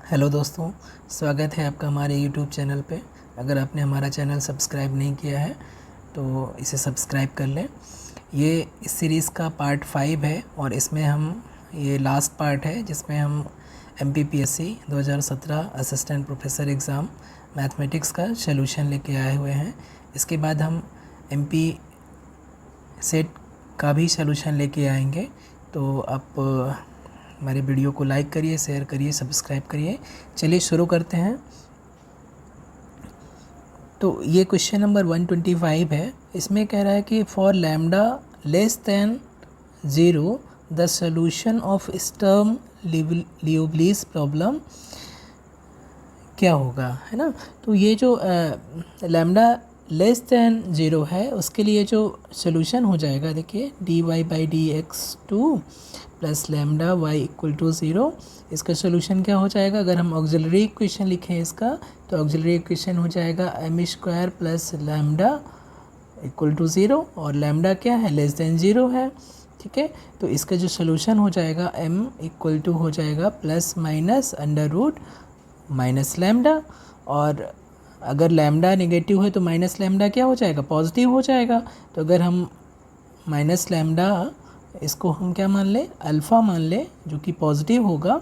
Hello दोस्तों, स्वागत है आपका हमारे यूट्यूब चैनल पे। अगर आपने हमारा चैनल सब्सक्राइब नहीं किया है तो इसे सब्सक्राइब कर लें। ये इस सीरीज़ का पार्ट 5 है और इसमें ये लास्ट पार्ट है जिसमें हम MPPSC 2017 assistant professor exam mathematics का सॉल्यूशन लेके आए हुए हैं। इसके बाद हम MP सेट का भी सॉल्यूशन लेके आएंगे। तो आप हमारे वीडियो को लाइक करिए, शेयर करिए, सब्सक्राइब करिए। चलिए शुरू करते हैं। तो ये क्वेश्चन नंबर 125 है। इसमें कह रहा है कि for lambda less than 0 the solution of Sturm Liouville problem क्या होगा, है ना। तो ये जो लैम्डा लेस दैन 0 है उसके लिए जो सोल्यूशन हो जाएगा, देखिए dy/dx2 plus lambda y equal to 0। इसका सोल्यूशन क्या हो जाएगा, अगर हम ऑक्सिलरी इक्वेशन लिखें इसका तो ऑक्सिलरी इक्वेशन हो जाएगा m² plus lambda equal to 0 और लैम्डा क्या है, लेस दैन 0 है, ठीक है। तो इसका जो सोल्यूशन हो जाएगा m इक्वल टू हो जाएगा plus minus under root minus lambda, और अगर लैम्डा नेगेटिव है तो माइनस लैम्डा क्या हो जाएगा, पॉजिटिव हो जाएगा। तो अगर हम माइनस लैम्डा इसको हम क्या मान लें, अल्फ़ा मान लें, जो कि पॉजिटिव होगा,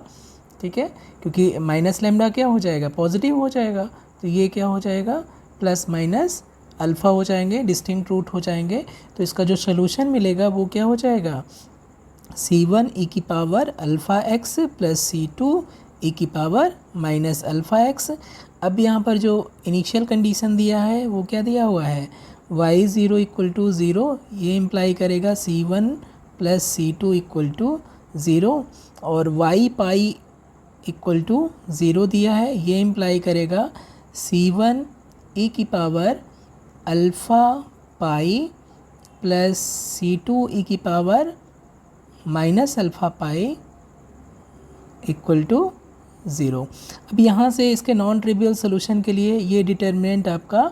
ठीक है, क्योंकि माइनस लैम्डा क्या हो जाएगा, पॉजिटिव हो जाएगा। तो ये क्या हो जाएगा, प्लस माइनस अल्फ़ा हो जाएंगे, डिस्टिंक्ट रूट हो जाएंगे। तो इसका जो सोल्यूशन मिलेगा वो क्या हो जाएगा, C1 e की power alpha x plus C2 e की पावर माइनस अल्फ़ा एक्स। अब यहाँ पर जो इनिशियल कंडीशन दिया है वो क्या दिया हुआ है, y0 इक्वल टू 0, ये इम्प्लाई करेगा C1 plus C2 equal to 0, और y पाई इक्वल टू 0 दिया है, ये इम्प्लाई करेगा C1 e की power alpha pi plus C2 e की power minus alpha pi equal to 0। अब यहाँ से इसके नॉन ट्रिवियल सोल्यूशन के लिए ये डिटर्मिनेंट आपका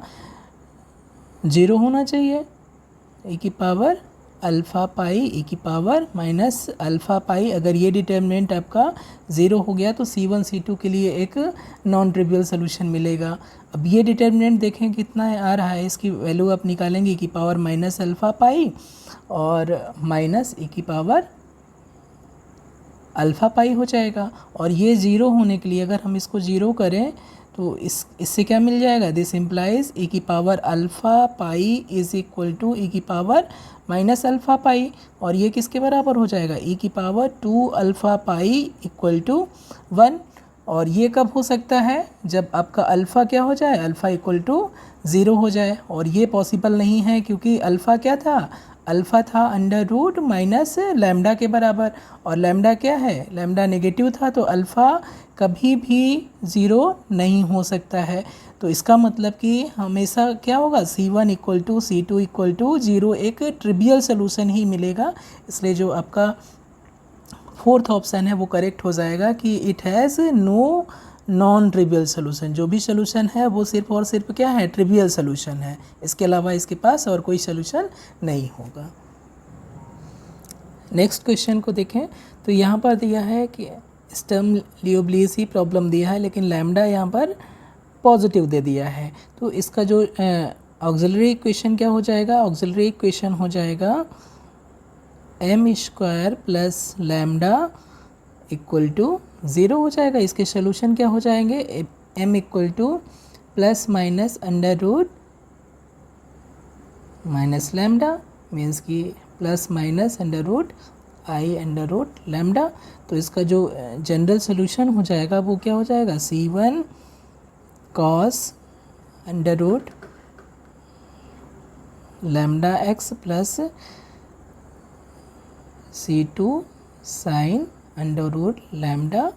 0 होना चाहिए, e की पावर अल्फ़ा पाई e की पावर माइनस अल्फ़ा पाई। अगर ये डिटर्मिनेंट आपका 0 हो गया तो C1 C2 के लिए एक नॉन ट्रिवियल सोल्यूशन मिलेगा। अब ये डिटर्मिनेंट देखें कितना आ रहा है, इसकी वैल्यू आप निकालेंगे, e की पावर माइनस अल्फ़ा पाई और माइनस e की पावर अल्फ़ा पाई हो जाएगा। और ये 0 होने के लिए अगर हम इसको 0 करें तो इससे क्या मिल जाएगा, दिस इम्प्लाइज e की power alpha pi is equal to e की पावर माइनस अल्फ़ा पाई, और ये किसके बराबर हो जाएगा, e की power 2 alpha pi equal to 1। और ये कब हो सकता है, जब आपका अल्फ़ा क्या हो जाए, अल्फ़ा इक्वल टू 0 हो जाए। और ये पॉसिबल नहीं है क्योंकि अल्फ़ा क्या था, अल्फ़ा था अंडर रूट माइनस लैम्डा के बराबर, और लैम्डा क्या है, लैम्डा नेगेटिव था, तो अल्फ़ा कभी भी 0 नहीं हो सकता है। तो इसका मतलब कि हमेशा क्या होगा, C1 equal to C2 equal to 0 एक ट्रिवियल सोल्यूशन ही मिलेगा। इसलिए जो आपका फोर्थ ऑप्शन है वो करेक्ट हो जाएगा कि it has no non trivial solution. जो भी सोल्यूशन है वो सिर्फ और सिर्फ क्या है, ट्रिवियल सोल्यूशन है, इसके अलावा इसके पास और कोई सोल्यूशन नहीं होगा। नेक्स्ट क्वेश्चन को देखें तो यहाँ पर दिया है कि स्टर्म लियोवलीज ही प्रॉब्लम दिया है, लेकिन लैम्डा यहाँ पर पॉजिटिव दे दिया है। तो इसका जो ऑक्सिलरी इक्वेशन क्या हो जाएगा, ऑक्सिलरी इक्वेशन हो जाएगा m² plus lambda equal to 0 हो जाएगा। इसके सोल्यूशन क्या हो जाएंगे, m equal to plus minus under root minus lambda, means कि plus minus under root i under root lambda. तो इसका जो जनरल सोल्यूशन हो जाएगा वो क्या हो जाएगा, C1 cos under root lambda X plus C2 sine under root lambda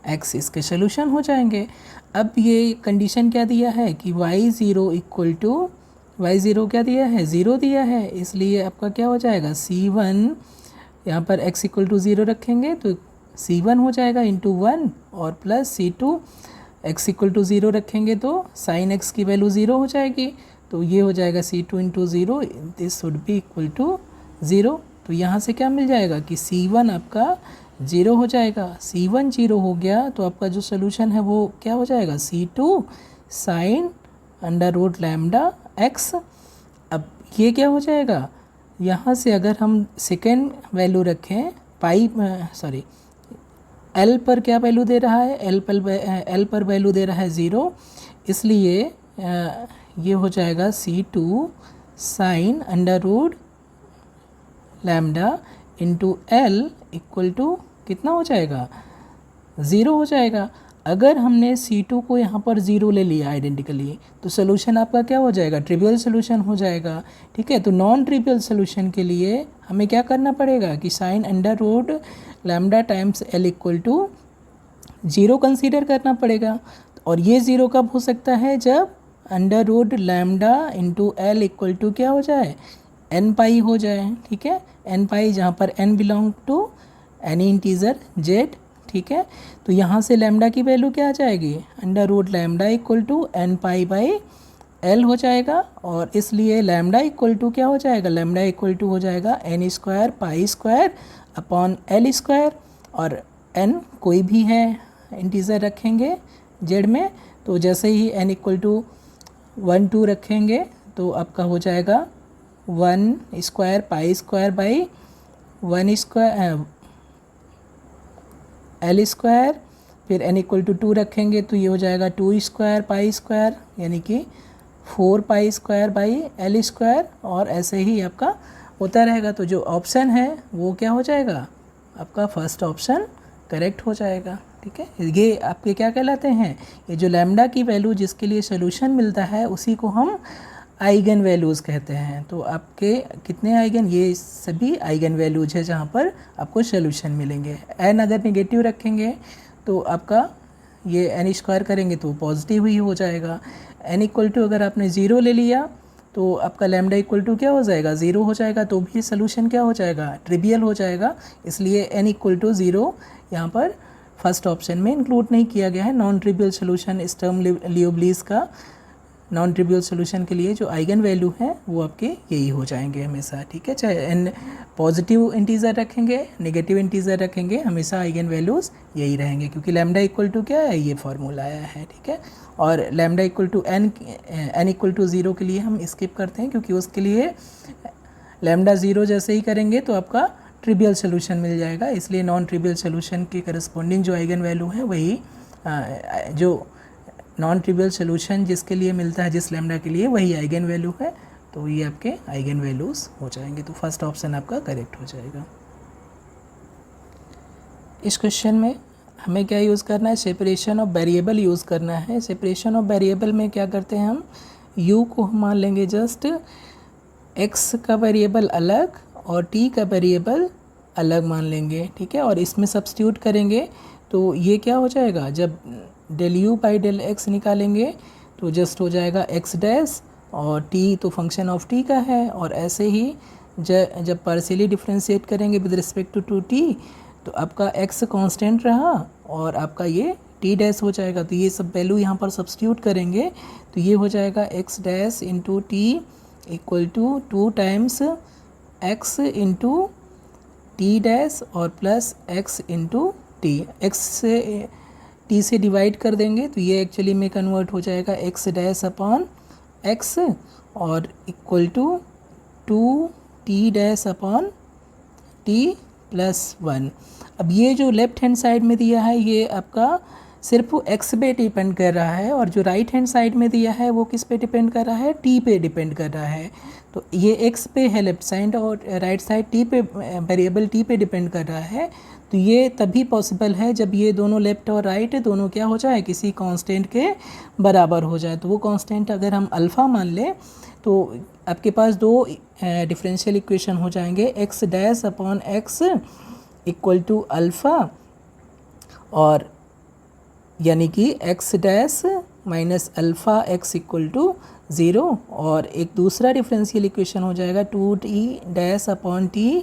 X, इसके सोल्यूशन हो जाएंगे। अब ये कंडीशन क्या दिया है कि y0 इक्वल टू, y0 क्या दिया है, 0 दिया है, इसलिए आपका क्या हो जाएगा, C1 यहाँ पर x इक्वल टू 0 रखेंगे तो C1 हो जाएगा इंटू 1 और plus C2 x equal to 0 रखेंगे तो साइन x की वैल्यू 0 हो जाएगी, तो ये हो जाएगा C2 into 0, this should be equal to 0। तो यहाँ से क्या मिल जाएगा कि C1 आपका ज़ीरो हो जाएगा। C1 ज़ीरो हो गया तो आपका जो सोल्यूशन है वो क्या हो जाएगा, C2 sine under root lambda X. अब ये क्या हो जाएगा, यहाँ से अगर हम सेकेंड वैल्यू रखें पाई सॉरी एल पर क्या वैल्यू दे रहा है, एल पर वैल्यू दे रहा है ज़ीरो, इसलिए ये हो जाएगा C2 sine under root lambda into L equal to कितना हो जाएगा, ज़ीरो हो जाएगा। अगर हमने C2 को यहाँ पर ज़ीरो ले लिया आइडेंटिकली तो सोल्यूशन आपका क्या हो जाएगा, ट्रिवियल सोल्यूशन हो जाएगा। ठीक है, तो नॉन ट्रिवियल सोल्यूशन के लिए हमें क्या करना पड़ेगा कि sine under root lambda times L equal to zero consider करना पड़ेगा। और ये ज़ीरो कब हो सकता है, जब under root lambda into L equal to क्या हो जाए, एन पाई हो जाए। ठीक है, एन पाई जहाँ पर N belong to any integer Z. ठीक है, तो यहाँ से लैम्डा की वैल्यू क्या आ जाएगी, under root lambda equal to N pi by L हो जाएगा। और इसलिए लैम्डा इक्वल टू क्या हो जाएगा, लैम्डा इक्वल टू हो जाएगा N square pi square upon L square. और एन कोई भी है इंटीजर रखेंगे जेड में, तो जैसे ही एन इक्वल टू 1 2 रखेंगे तो आपका हो जाएगा 1 square pi square by 1 square L square. फिर एन इक्वल टू 2 रखेंगे तो ये हो जाएगा 2 स्क्वायर पाई स्क्वायर यानी कि 4 pi square by L square. और ऐसे ही आपका होता रहेगा। तो जो ऑप्शन है वो क्या हो जाएगा, आपका फर्स्ट ऑप्शन करेक्ट हो जाएगा। ठीक है, ये आपके क्या कहलाते हैं, ये जो लैम्डा की वैल्यू जिसके लिए सोल्यूशन मिलता है उसी को हम आइगन वैल्यूज़ कहते हैं। तो आपके कितने आइगन, ये सभी आइगन वैल्यूज है जहाँ पर आपको सोल्यूशन मिलेंगे। एन अगर नेगेटिव रखेंगे तो आपका ये एन स्क्वायर करेंगे तो पॉजिटिव ही हो जाएगा। एन इक्वल टू अगर आपने ज़ीरो ले लिया तो आपका लैम्डा इक्वल टू क्या हो जाएगा, ज़ीरो हो जाएगा, तो भी सोल्यूशन क्या हो जाएगा, ट्रिवियल हो जाएगा। इसलिए एन इक्वल टू ज़ीरो यहाँ पर फर्स्ट ऑप्शन में इंक्लूड नहीं किया गया है। नॉन ट्रिवियल सोल्यूशन स्टर्म लियोब्लीज का नॉन ट्रिवियल सोल्यूशन के लिए जो आइगन वैल्यू है वो आपके यही हो जाएंगे हमेशा। ठीक है, चाहे एन पॉजिटिव इंटीजर रखेंगे नेगेटिव इंटीजर रखेंगे, हमेशा आइगन वैल्यूज़ यही रहेंगे, क्योंकि लैम्डा इक्वल टू क्या है, ये फार्मूला आया है। ठीक है, और lambda equal to N equal to zero के लिए हम स्किप करते हैं, क्योंकि उसके लिए लैम्डा ज़ीरो जैसे ही करेंगे तो आपका ट्रिवियल सोल्यूशन मिल जाएगा। इसलिए नॉन ट्रिवियल सोल्यूशन के करस्पॉन्डिंग जो आइगन वैल्यू है वही जो नॉन ट्रिवियल सोल्यूशन जिसके लिए मिलता है, जिस लैम्डा के लिए, वही आइगन वैल्यू है। तो ये आपके आइगन वैल्यूज़ हो जाएंगे। तो फर्स्ट ऑप्शन आपका करेक्ट हो जाएगा। इस क्वेश्चन में हमें क्या यूज़ करना है, सेपरेशन ऑफ वेरिएबल यूज़ करना है। सेपरेशन ऑफ वेरिएबल में क्या करते हैं हम, u को हम मान लेंगे जस्ट x का वेरिएबल अलग और t का वेरिएबल अलग मान लेंगे। ठीक है, और इसमें सब्स्टिट्यूट करेंगे तो ये क्या हो जाएगा, जब del u by del x निकालेंगे तो जस्ट हो जाएगा x डैश, और t तो फंक्शन ऑफ t का है। और ऐसे ही जब पार्शियली डिफ्रेंशिएट करेंगे विद रिस्पेक्ट टू t तो आपका x कांस्टेंट रहा और आपका ये t डैश हो जाएगा। तो ये सब वैल्यू यहाँ पर सब्स्टिट्यूट करेंगे तो ये हो जाएगा x dash into T equal to 2 times x into T dash और plus x into T. x से t से डिवाइड कर देंगे तो ये एक्चुअली में कन्वर्ट हो जाएगा x डैश अपॉन x और equal to 2t dash upon t plus 1। अब ये जो लेफ्ट हैंड साइड में दिया है ये आपका सिर्फ x पे डिपेंड कर रहा है, और जो राइट हैंड साइड में दिया है वो किस पे डिपेंड कर रहा है, t पे डिपेंड कर रहा है। तो ये x पे है लेफ्ट साइड और राइट साइड t पे, वेरिएबल t पे डिपेंड कर रहा है। तो ये तभी पॉसिबल है जब ये दोनों लेफ्ट और राइट दोनों क्या हो जाए, किसी कांस्टेंट के बराबर हो जाए। तो वो कांस्टेंट अगर हम अल्फ़ा मान लें तो आपके पास दो डिफरेंशियल इक्वेशन हो जाएंगे, x dash upon x equal to alpha, और यानी कि x dash minus alpha x equal to 0। और एक दूसरा डिफरेंशियल इक्वेशन हो जाएगा 2t dash upon t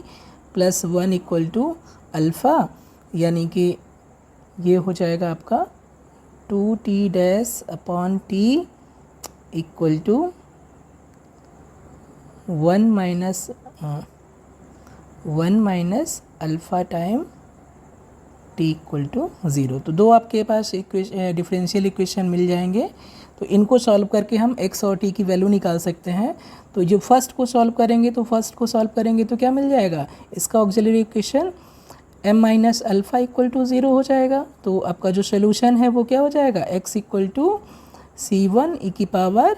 plus 1 equal to alpha, यानी कि ये हो जाएगा आपका 2t dash upon t equal to 1 minus alpha time T equal to 0। तो दो आपके पास डिफरेंशियल इक्वेशन मिल जाएंगे। तो इनको सॉल्व करके हम x और t की वैल्यू निकाल सकते हैं। तो जो फर्स्ट को सॉल्व करेंगे तो क्या मिल जाएगा, इसका auxiliary equation m minus alpha equal to 0 हो जाएगा। तो आपका जो सोल्यूशन है वो क्या हो जाएगा, x equal to c1 e की पावर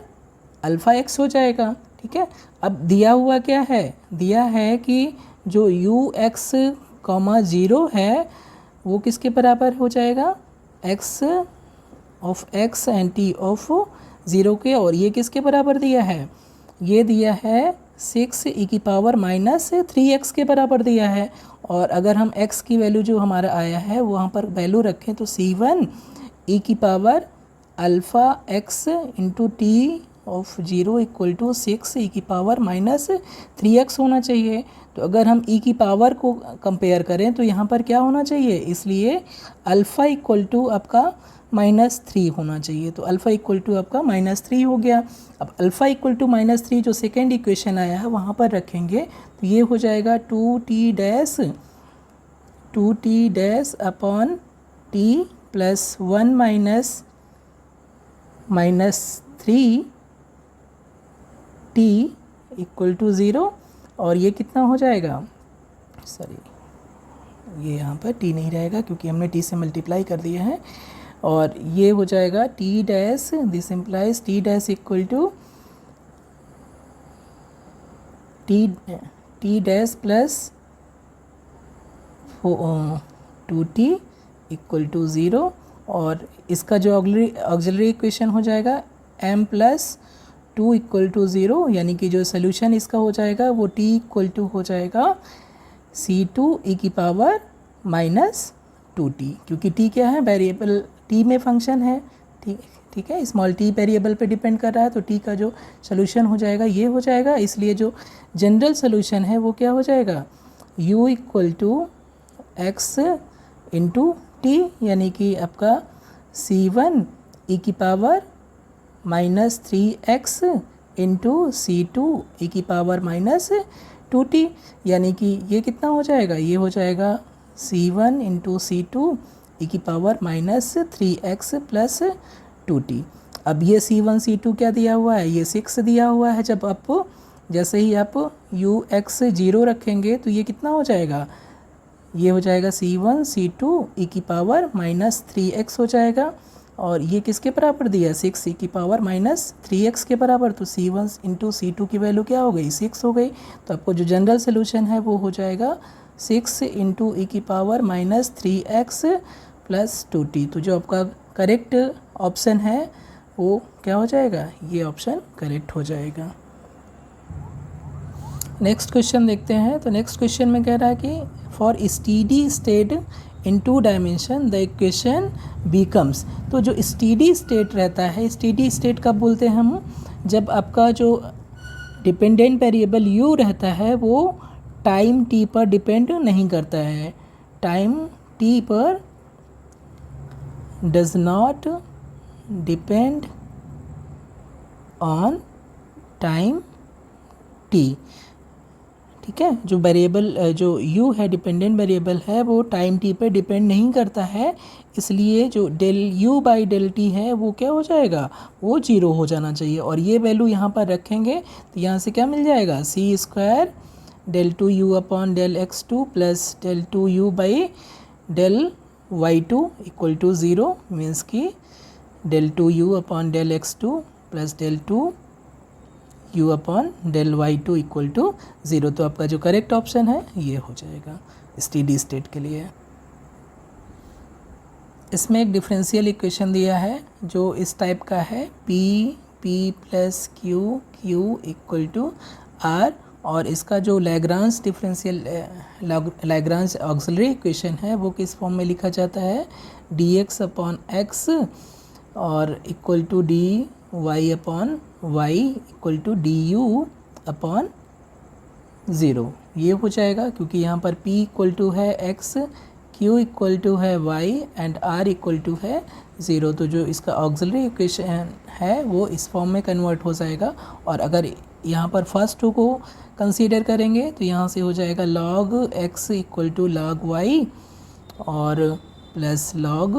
अल्फ़ा x हो जाएगा। ठीक है, अब दिया हुआ क्या है, दिया है कि जो ux, 0 है वो किसके बराबर हो जाएगा, x of x and t of 0 के। और ये किसके बराबर दिया है, ये दिया है 6 e की पावर माइनस 3x के बराबर दिया है। और अगर हम x की वैल्यू जो हमारा आया है वहाँ पर वैल्यू रखें तो c1 e की power alpha x into T of 0 equal to 6 e की पावर माइनस 3x होना चाहिए। तो अगर हम e की पावर को कंपेयर करें तो यहाँ पर क्या होना चाहिए, इसलिए अल्फ़ा इक्वल टू आपका -3 होना चाहिए। तो अल्फ़ा इक्वल टू आपका -3 हो गया। अब अल्फ़ा इक्वल टू -3 जो सेकेंड इक्वेशन आया है वहाँ पर रखेंगे तो ये हो जाएगा 2t dash upon t plus 1 minus 3t equal to 0। और ये कितना हो जाएगा, सॉरी ये यहाँ पर t नहीं रहेगा क्योंकि हमने t से मल्टीप्लाई कर दिया है। और ये हो जाएगा t dash, this implies t dash equal to t dash plus 2t equal to 0। और इसका जो ऑक्सिलरी इक्वेशन हो जाएगा m प्लस 2 इक्वल टू 0, यानी कि जो सोल्यूशन इसका हो जाएगा वो t इक्वल टू हो जाएगा c2 e की पावर माइनस 2t, क्योंकि t क्या है, वेरिएबल t में फंक्शन है। ठीक है, स्मॉल t वेरिएबल पे डिपेंड कर रहा है। तो t का जो सोल्यूशन हो जाएगा ये हो जाएगा। इसलिए जो जनरल सोल्यूशन है वो क्या हो जाएगा, u equal to x into T, यानी कि आपका c1 e की power minus 3x into c2 e की पावर माइनस 2t, यानी कि ये कितना हो जाएगा, ये हो जाएगा c1 इंटू c2 e की power minus 3x plus 2t। अब ये c1 c2 क्या दिया हुआ है, ये 6 दिया हुआ है। जब आप जैसे ही आप ux 0 रखेंगे तो ये कितना हो जाएगा, ये हो जाएगा c1 c2 e की पावर माइनस 3x हो जाएगा। और ये किसके बराबर दिया, 6 e की पावर माइनस 3x के बराबर। तो c1 इंटू c2 की वैल्यू क्या हो गई, 6 हो गई। तो आपको जो जनरल सोल्यूशन है वो हो जाएगा 6 इंटू e की power minus 3x plus 2t। तो जो आपका करेक्ट ऑप्शन है वो क्या हो जाएगा, ये ऑप्शन करेक्ट हो जाएगा। नेक्स्ट क्वेश्चन देखते हैं। तो नेक्स्ट क्वेश्चन में कह रहा है कि for steady state in 2 dimension the equation becomes. तो जो स्टेडी स्टेट रहता है, स्टेडी स्टेट कब बोलते हैं हम, जब आपका जो डिपेंडेंट वेरिएबल u रहता है वो टाइम t पर डिपेंड नहीं करता है, टाइम t पर does not depend on time t। ठीक है, जो वेरिएबल जो u है, डिपेंडेंट वेरिएबल है, वो टाइम t पे डिपेंड नहीं करता है। इसलिए जो del u by del t है वो क्या हो जाएगा, वो 0 हो जाना चाहिए। और ये वैल्यू यहाँ पर रखेंगे तो यहाँ से क्या मिल जाएगा, c square del 2u upon del x2 plus del 2u by del y2 equal to 0, means कि del 2u upon del x2 plus del 2u upon del y2 equal to 0। तो आपका जो करेक्ट ऑप्शन है ये हो जाएगा steady state के लिए। इसमें एक डिफरेंशियल इक्वेशन दिया है जो इस टाइप का है, p plus q equal to r। और इसका जो Lagrange differential Lagrange auxiliary equation है वो किस फॉर्म में लिखा जाता है, dx अपॉन x और equal to dy upon y equal to du upon 0। ये हो जाएगा क्योंकि यहाँ पर p इक्वल टू है x, q इक्वल टू है y and r equal to है 0। तो जो इसका ऑक्सिलरी इक्वेशन है वो इस फॉर्म में कन्वर्ट हो जाएगा। और अगर यहाँ पर फर्स्ट को कंसीडर करेंगे तो यहाँ से हो जाएगा log x equal to log y और प्लस log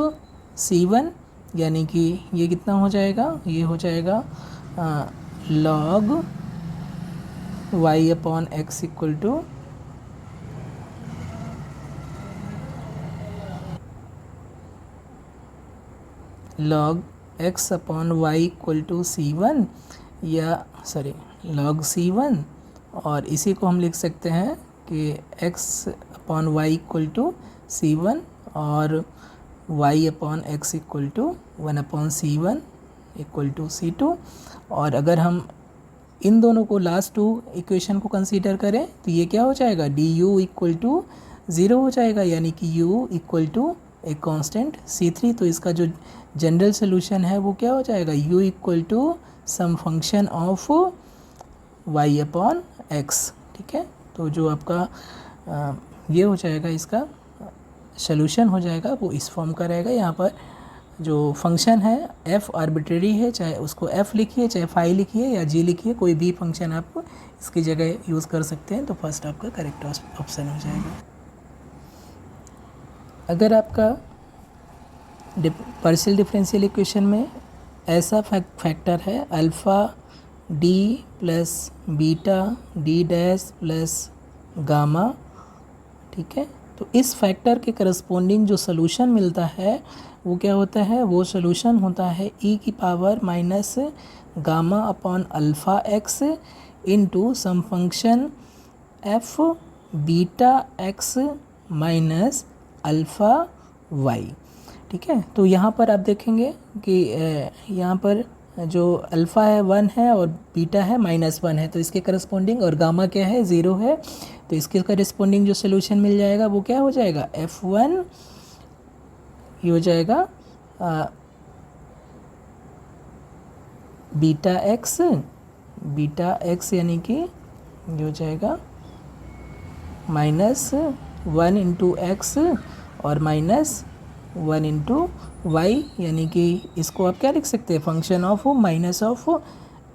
c1, यानी कि ये कितना हो जाएगा, ये हो जाएगा log y upon x equal to log x upon y equal to c1, या सॉरी log c1, और इसी को हम लिख सकते हैं कि x upon y equal to c1 और y upon x equal to 1 upon c1 equal to c2। और अगर हम इन दोनों को लास्ट टू इक्वेशन को कंसीडर करें तो ये क्या हो जाएगा, du इक्वल टू 0 हो जाएगा, यानी कि u equal to a constant c3। तो इसका जो जनरल सोल्यूशन है वो क्या हो जाएगा, u equal to some function of y upon x। ठीक है, तो जो आपका ये हो जाएगा, इसका सोल्यूशन हो जाएगा वो इस फॉर्म का रहेगा। यहाँ पर जो फंक्शन है f आर्बिट्रेरी है, चाहे उसको f लिखिए, चाहे फाई लिखिए या g लिखिए, कोई भी फंक्शन आप इसकी जगह यूज़ कर सकते हैं। तो फर्स्ट आपका करेक्ट ऑप्शन हो जाएगा। अगर आपका पार्शियल डिफरेंशियल इक्वेशन में ऐसा फैक्टर है alpha d plus beta d dash plus gamma, ठीक है, तो इस फैक्टर के करस्पॉन्डिंग जो सोल्यूशन मिलता है वो क्या होता है, वो सोल्यूशन होता है e की power minus gamma upon alpha x into some function f beta x minus alpha y। ठीक है, तो यहाँ पर आप देखेंगे कि यहाँ पर जो अल्फ़ा है 1 है और बीटा है -1 है, तो इसके करस्पॉन्डिंग, और गामा क्या है 0 है, तो इसके करस्पॉन्डिंग जो सोल्यूशन मिल जाएगा वो क्या हो जाएगा, f1 ये हो जाएगा बीटा x यानी कि ये हो जाएगा -1 इंटू x और -1 इंटू y, यानी कि इसको आप क्या लिख सकते हैं, function of minus of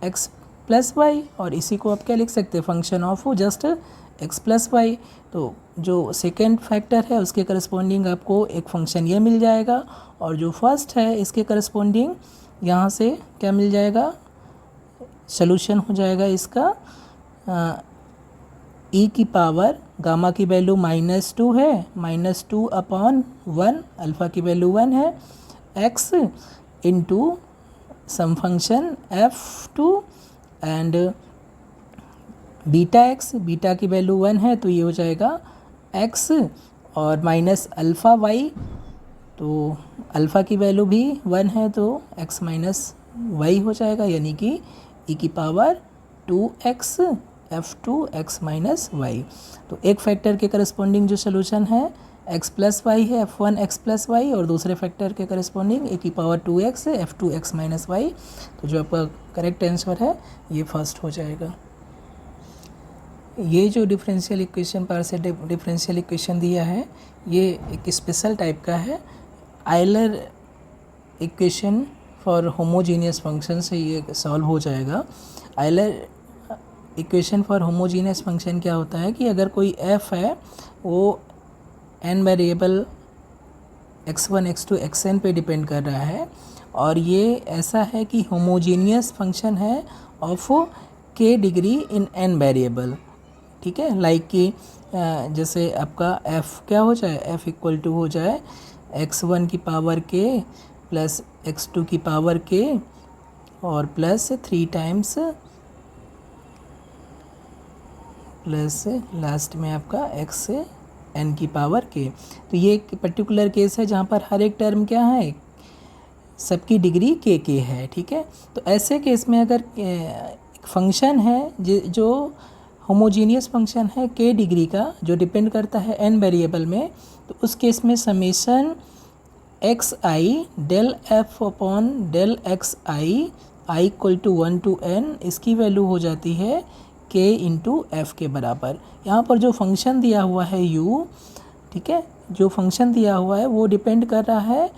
x plus y, और इसी को आप क्या लिख सकते हैं, function of just x plus Y. तो जो सेकेंड फैक्टर है उसके करस्पॉन्डिंग आपको एक फंक्शन ये मिल जाएगा, और जो फर्स्ट है इसके करस्पॉन्डिंग यहाँ से क्या मिल जाएगा, सॉल्यूशन हो जाएगा इसका e की पावर, गामा की वैल्यू -2 है, -2 अपॉन 1, अल्फ़ा की वैल्यू 1 है, x into some function f2 and beta x, beta की वैल्यू 1 है तो ये हो जाएगा x और माइनस अल्फ़ा y, तो अल्फ़ा की वैल्यू भी 1 है तो x माइनस y हो जाएगा, यानी कि e की power 2x f2 x minus y। तो एक फैक्टर के करस्पॉन्डिंग जो सोल्यूशन है x प्लस वाई है, f1 x प्लस वाई, और दूसरे फैक्टर के करस्पॉन्डिंग e की पावर 2x है, f2 x माइनस वाई। तो जो आपका करेक्ट आंसर है ये फर्स्ट हो जाएगा। ये जो differential equation, partial differential equation दिया है, ये एक स्पेशल टाइप का है। Euler equation for homogeneous function से ये सॉल्व हो जाएगा। Euler equation for homogeneous function क्या होता है कि अगर कोई f है वो n variable x1 x2 xn पे डिपेंड कर रहा है, और ये ऐसा है कि होमोजीनियस फंक्शन है of k degree in n variable. ठीक है, लाइक कि जैसे आपका f क्या हो जाए, f इक्वल टू हो जाए x1 की पावर k प्लस x2 की पावर k और प्लस 3 टाइम्स प्लस लास्ट में आपका x n की पावर k। तो ये एक पर्टिकुलर केस है जहाँ पर हर एक टर्म क्या है, सबकी डिग्री k है। ठीक है, तो ऐसे केस में अगर एक फंक्शन है जो होमोजीनियस फंक्शन है k डिग्री का, जो डिपेंड करता है n वेरिएबल में, तो उस केस में summation X I del F upon del X I equal to 1 to n, इसकी वैल्यू हो जाती है k इंटू एफ के बराबर। यहाँ पर जो फंक्शन दिया हुआ है u, ठीक है, जो फंक्शन दिया हुआ है वो डिपेंड कर रहा है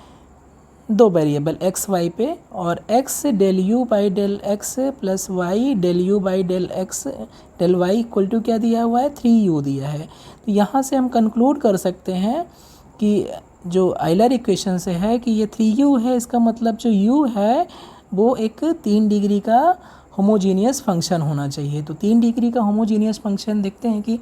दो वेरिएबल x y पे, और x del u by del x plus y del u by del x del y equal to क्या दिया हुआ है, 3u दिया है। तो यहाँ से हम कंक्लूड कर सकते हैं कि जो आइलर इक्वेशन से है कि ये 3u है, इसका मतलब जो u है वो एक 3 डिग्री का होमोजीनियस फंक्शन होना चाहिए। तो 3 डिग्री का होमोजीनियस फंक्शन देखते हैं कि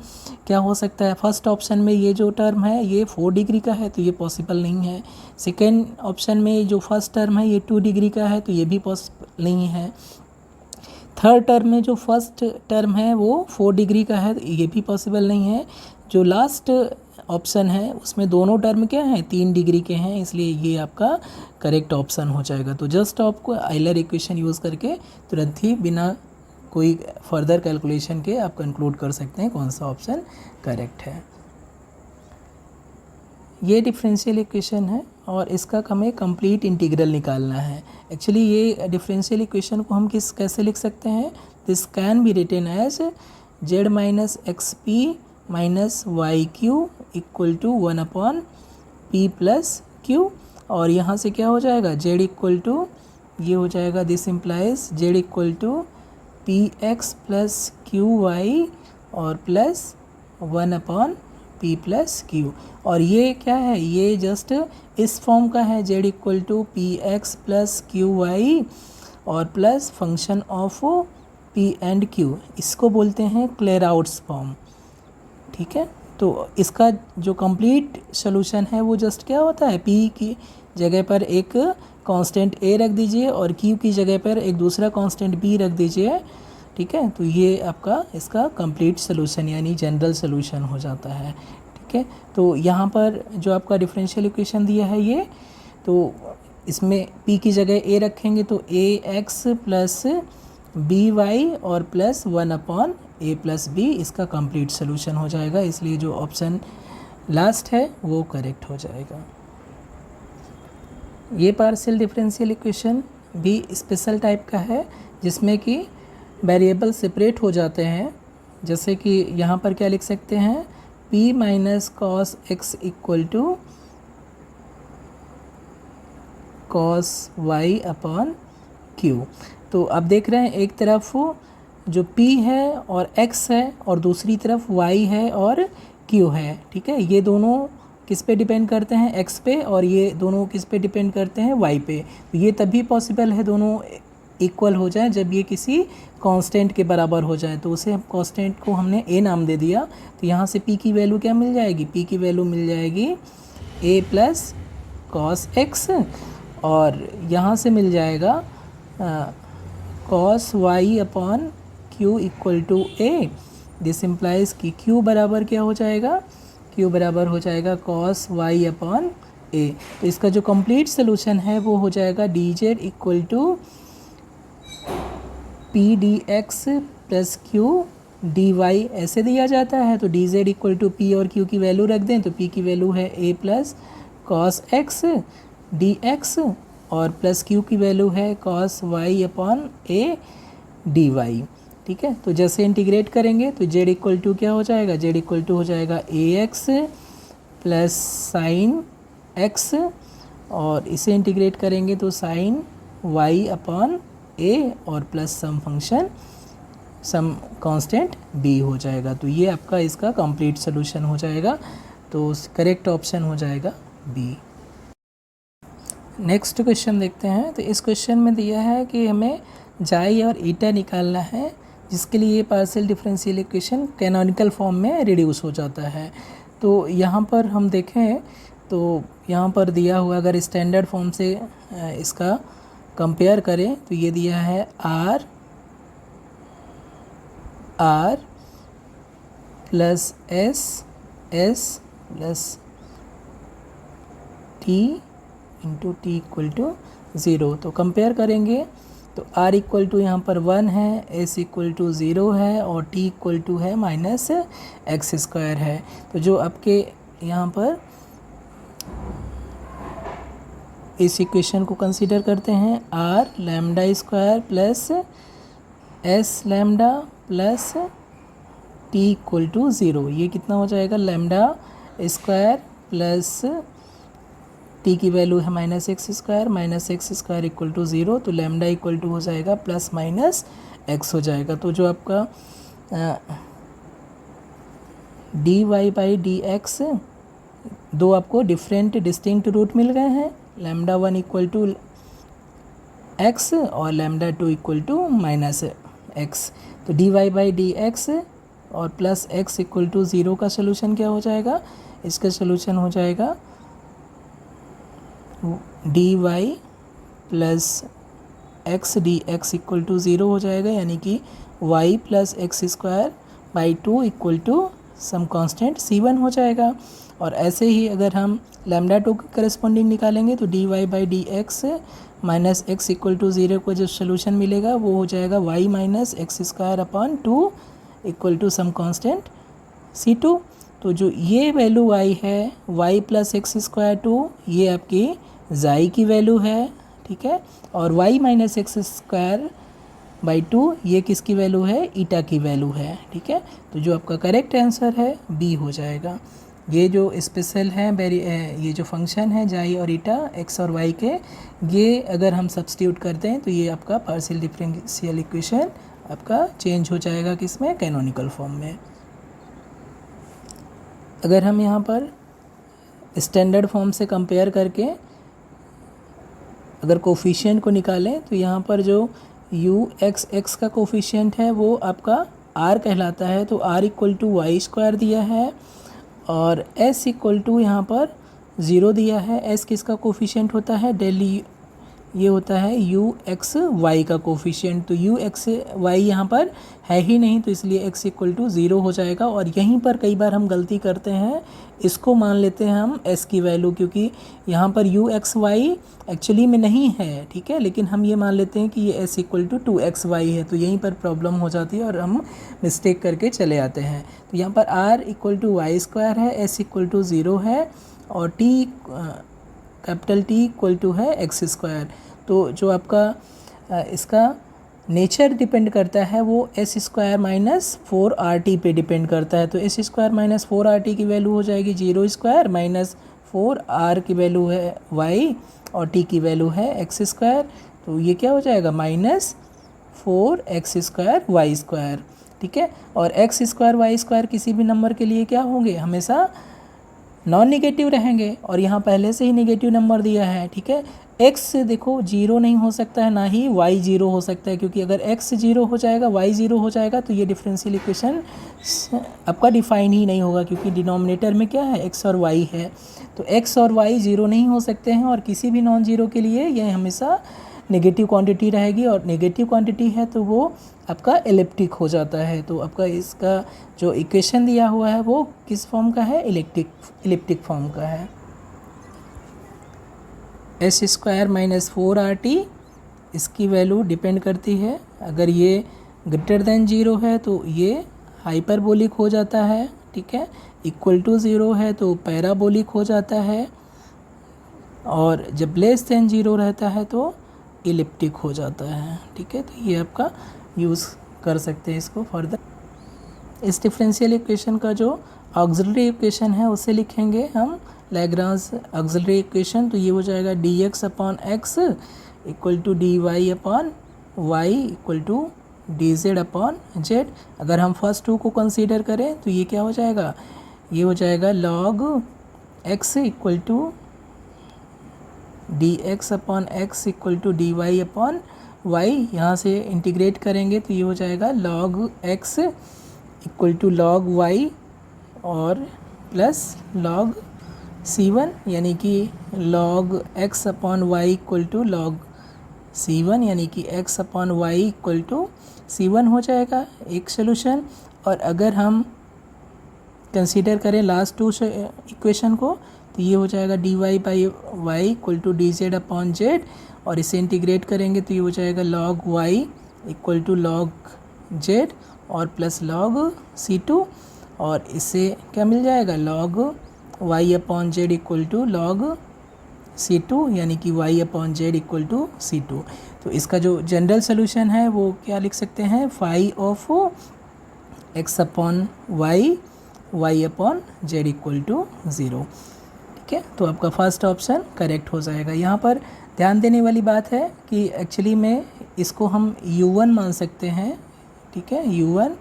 क्या हो सकता है। फर्स्ट ऑप्शन में ये जो टर्म है ये 4 डिग्री का है, तो ये पॉसिबल नहीं है। सेकेंड ऑप्शन में जो फर्स्ट टर्म है ये 2 डिग्री का है, तो ये भी पॉसिबल नहीं है। थर्ड टर्म में जो फर्स्ट टर्म है वो 4 डिग्री का है, तो ये भी पॉसिबल नहीं है। जो लास्ट ऑप्शन है उसमें दोनों टर्म क्या हैं, 3 डिग्री के हैं, इसलिए ये आपका करेक्ट ऑप्शन हो जाएगा। तो जस्ट आपको आइलर इक्वेशन यूज़ करके तुरंत ही बिना कोई फर्दर कैलकुलेशन के आप कंक्लूड कर सकते हैं कौन सा ऑप्शन करेक्ट है। ये डिफरेंशियल इक्वेशन है और इसका हमें कंप्लीट इंटीग्रल निकालना है। एक्चुअली ये डिफरेंशियल इक्वेशन को हम कैसे लिख सकते हैं, this can be written as z minus x p minus y q equal to 1/p plus q. और यहाँ से क्या हो जाएगा, z इक्वल टू ये हो जाएगा, this implies z equal to P x plus Q Y और प्लस 1/p प्लस क्यू। और ये क्या है, ये जस्ट इस फॉर्म का है, z equal to P x plus Q Y और plus function of p and q, इसको बोलते हैं क्लेराउट्स फॉर्म। ठीक है, तो इसका जो कंप्लीट सोल्यूशन है वो जस्ट क्या होता है, p की जगह पर एक कांस्टेंट a रख दीजिए और q की जगह पर एक दूसरा कांस्टेंट b रख दीजिए। ठीक है, तो ये आपका इसका कंप्लीट सोल्यूशन यानी जनरल सोल्यूशन हो जाता है। ठीक है, तो यहाँ पर जो आपका डिफरेंशियल इक्वेशन दिया है ये, तो इसमें p की जगह a रखेंगे तो ax प्लस by और प्लस 1/a प्लस b, इसका कंप्लीट सोल्यूशन हो जाएगा। इसलिए जो ऑप्शन लास्ट है वो करेक्ट हो जाएगा। ये पार्शियल डिफरेंशियल इक्वेशन भी स्पेशल टाइप का है जिसमें कि वेरिएबल सेपरेट हो जाते हैं। जैसे कि यहाँ पर क्या लिख सकते हैं, p minus cos x equal to cos y upon q. तो आप देख रहे हैं एक तरफ जो p है और x है और दूसरी तरफ y है और q है। ठीक है, ये दोनों किस पे डिपेंड करते हैं, x पे, और ये दोनों किस पे डिपेंड करते हैं, y पे। तो ये तभी पॉसिबल है दोनों इक्वल हो जाए जब ये किसी कांस्टेंट के बराबर हो जाए। तो उसे कांस्टेंट को हमने a नाम दे दिया। तो यहाँ से p की वैल्यू क्या मिल जाएगी, p की वैल्यू मिल जाएगी a प्लस कॉस एक्स और यहाँ से मिल जाएगा cos y upon q equal to a। This implies कि q बराबर क्या हो जाएगा, q बराबर हो जाएगा कॉस वाई अपॉन a। तो इसका जो कंप्लीट सोल्यूशन है वो हो जाएगा dz equal to p d x plus q d y, ऐसे दिया जाता है। तो dz इक्वल टू पी और q की वैल्यू रख दें तो p की वैल्यू है a plus cos x d x और प्लस q की वैल्यू है cos y upon a d y. ठीक है, तो जैसे इंटीग्रेट करेंगे तो z इक्वल टू क्या हो जाएगा, z इक्वल टू हो जाएगा ax प्लस साइन x और इसे इंटीग्रेट करेंगे तो साइन y अपॉन a और प्लस सम फंक्शन सम कांस्टेंट b हो जाएगा। तो ये आपका इसका कंप्लीट सोल्यूशन हो जाएगा। तो करेक्ट ऑप्शन हो जाएगा b। नेक्स्ट क्वेश्चन देखते हैं। तो इस क्वेश्चन में दिया है कि हमें जाई और ईटा निकालना है, जिसके लिए ये partial differential equation canonical form में रिड्यूस हो जाता है। तो यहाँ पर हम देखें तो यहाँ पर दिया हुआ, अगर स्टैंडर्ड फॉर्म से इसका कंपेयर करें तो ये दिया है r plus s plus t into T equal to 0। तो कंपेयर करेंगे तो r इक्वल टू यहाँ पर 1 है, s इक्वल टू 0 है और t इक्वल टू है माइनस एक्स स्क्वायर है। तो जो आपके यहाँ पर इस इक्वेशन को कंसीडर करते हैं, r lambda square plus s lambda plus t equal to 0। ये कितना हो जाएगा, लैम्डा स्क्वायर प्लस t की वैल्यू है minus x square equal to 0। तो लैम्डा इक्वल टू हो जाएगा प्लस माइनस एक्स हो जाएगा। तो जो आपका dy बाई डी एक्स दो आपको डिफरेंट डिस्टिंक्ट रूट मिल गए हैं, लैम्डा 1 इक्वल टू एक्स और lambda 2 equal to minus X. तो D Y by D x और प्लस एक्स इक्वल टू 0 का सोल्यूशन क्या हो जाएगा, इसका सोल्यूशन हो जाएगा d y plus x d x equal to 0 हो जाएगा, यानी कि y plus x square by 2 equal to some constant c1 हो जाएगा। और ऐसे ही अगर हम लैम्डा 2 के करस्पॉन्डिंग निकालेंगे तो D Y by D x minus x equal to 0 को जो सोल्यूशन मिलेगा वो हो जाएगा y minus x square upon 2 equal to some constant c2। तो जो ये वैल्यू y है y प्लस एक्स स्क्वायर 2, ये आपकी जाई की वैल्यू है, ठीक है। और y minus x square by 2 ये किसकी वैल्यू है, ईटा की वैल्यू है, ठीक है। तो जो आपका करेक्ट आंसर है बी हो जाएगा। ये जो स्पेशल है ये जो फंक्शन है जाई और ईटा एक्स और वाई के, ये अगर हम सब्स्टिट्यूट करते हैं तो ये आपका पार्शियल डिफरेंशियल इक्वेशन आपका चेंज हो जाएगा किसमें, कैनोनिकल फॉर्म में। अगर हम यहाँ पर स्टैंडर्ड फॉर्म से कंपेयर करके अगर कोफिशिएंट को निकालें तो यहाँ पर जो यू एक्स एक्स का कोफिशिएंट है वो आपका आर कहलाता है। तो r equal to y square दिया है और एस इक्वल टू यहाँ पर 0 दिया है। एस किसका कोफिशिएंट होता है, डेल ये होता है यू एक्स वाई का कोफिशिएंट। तो यू एक्स वाई यहाँ पर है ही नहीं, तो इसलिए एक्स इक्वल टू 0 हो जाएगा। और यहीं पर कई बार हम गलती करते हैं, इसको मान लेते हैं हम एस की वैल्यू, क्योंकि यहाँ पर यू एक्स वाई एक्चुअली में नहीं है, ठीक है, लेकिन हम ये मान लेते हैं कि ये S equal to 2x Y है। तो यहीं पर प्रॉब्लम हो जाती है और हम मिस्टेक करके चले आते हैं। तो यहाँ पर r equal to y square है, एस इक्वल टू 0 है और t capital t equal to है एक्स स्क्वायर। तो जो आपका इसका नेचर डिपेंड करता है वो एस स्क्वायर माइनस 4RT पे डिपेंड करता है। तो एस स्क्वायर माइनस 4RT की वैल्यू हो जाएगी 0 स्क्वायर माइनस 4R की वैल्यू है y और t की वैल्यू है एक्स स्क्वायर। तो ये क्या हो जाएगा, minus 4x square Y square, ठीक है। और एक्स स्क्वायर वाई स्क्वायर किसी भी नंबर के लिए क्या होंगे, हमेशा नॉन निगेटिव रहेंगे। और यहाँ पहले से ही निगेटिव नंबर दिया है, ठीक है। x देखो 0 नहीं हो सकता है, ना ही y 0 हो सकता है, क्योंकि अगर x 0 हो जाएगा y 0 हो जाएगा तो ये डिफरेंशियल इक्वेशन आपका डिफाइन ही नहीं होगा, क्योंकि डिनोमिनेटर में क्या है, x और y है। तो x और y 0 नहीं हो सकते हैं और किसी भी नॉन जीरो के लिए यह हमेशा नेगेटिव क्वांटिटी रहेगी। और नेगेटिव क्वांटिटी है तो वो आपका एलिप्टिक हो जाता है। तो आपका इसका जो इक्वेशन दिया हुआ है वो किस फॉर्म का है, एलिप्टिक फॉर्म का है। एस स्क्वायर माइनस 4RT इसकी वैल्यू डिपेंड करती है, अगर ये ग्रेटर देन 0 है तो ये हाइपरबोलिक हो जाता है, ठीक है। इक्वल टू 0 है तो पैराबोलिक हो जाता है, और जब लेस देन 0 रहता है तो इलिप्टिक हो जाता है, ठीक है। तो ये आपका यूज़ कर सकते हैं इसको फर्दर। इस डिफरेंशियल इक्वेशन का जो ऑक्सिलरी इक्वेशन है उसे लिखेंगे हम लैग्रांज ऑक्सिलरी इक्वेशन। तो ये हो जाएगा dx upon x equal to dy upon y equal to dz upon z। अगर हम फर्स्ट 2 को कंसीडर करें तो ये क्या हो जाएगा, ये हो जाएगा log x equal to dx upon x equal to dy upon y. यहाँ से इंटीग्रेट करेंगे तो ये हो जाएगा log x equal to log y और प्लस log c1, यानी कि log x upon y equal to log c1, यानी कि x upon y equal to c1 हो जाएगा एक सोल्यूशन। और अगर हम कंसीडर करें लास्ट 2 इक्वेशन को तो ये हो जाएगा dy by y equal to dz upon z, और इसे इंटीग्रेट करेंगे तो ये हो जाएगा log y equal to log z और प्लस log c2, और इससे क्या मिल जाएगा, log y upon z equal to log c2, यानी कि y upon z equal to c2। तो इसका जो जनरल सोल्यूशन है वो क्या लिख सकते हैं, phi of x upon y upon z equal to 0, ठीक है। तो आपका फर्स्ट ऑप्शन करेक्ट हो जाएगा। यहाँ पर ध्यान देने वाली बात है कि एक्चुअली में इसको हम u1 मान सकते हैं, ठीक है, u1,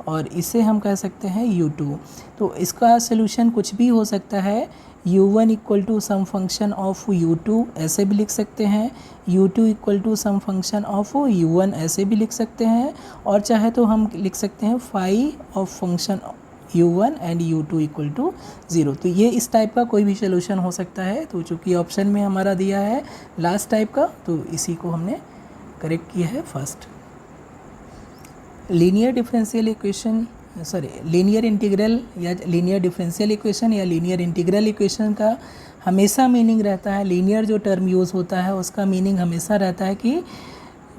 और इसे हम कह सकते हैं u2। तो इसका सोल्यूशन कुछ भी हो सकता है, u1 equal to some function of u2 ऐसे भी लिख सकते हैं, u2 equal to some function of u1 ऐसे भी लिख सकते हैं, और चाहे तो हम लिख सकते हैं phi of function u1 and u2 equal to 0। तो ये इस टाइप का कोई भी सोल्यूशन हो सकता है। तो चूँकि ऑप्शन में हमारा दिया है लास्ट टाइप का, तो इसी को हमने करेक्ट किया है first. Linear differential equation linear integral या लीनियर डिफरेंशियल इक्वेशन या लीनियर इंटीग्रल इक्वेशन का हमेशा मीनिंग रहता है, लीनियर जो टर्म यूज़ होता है उसका मीनिंग हमेशा रहता है कि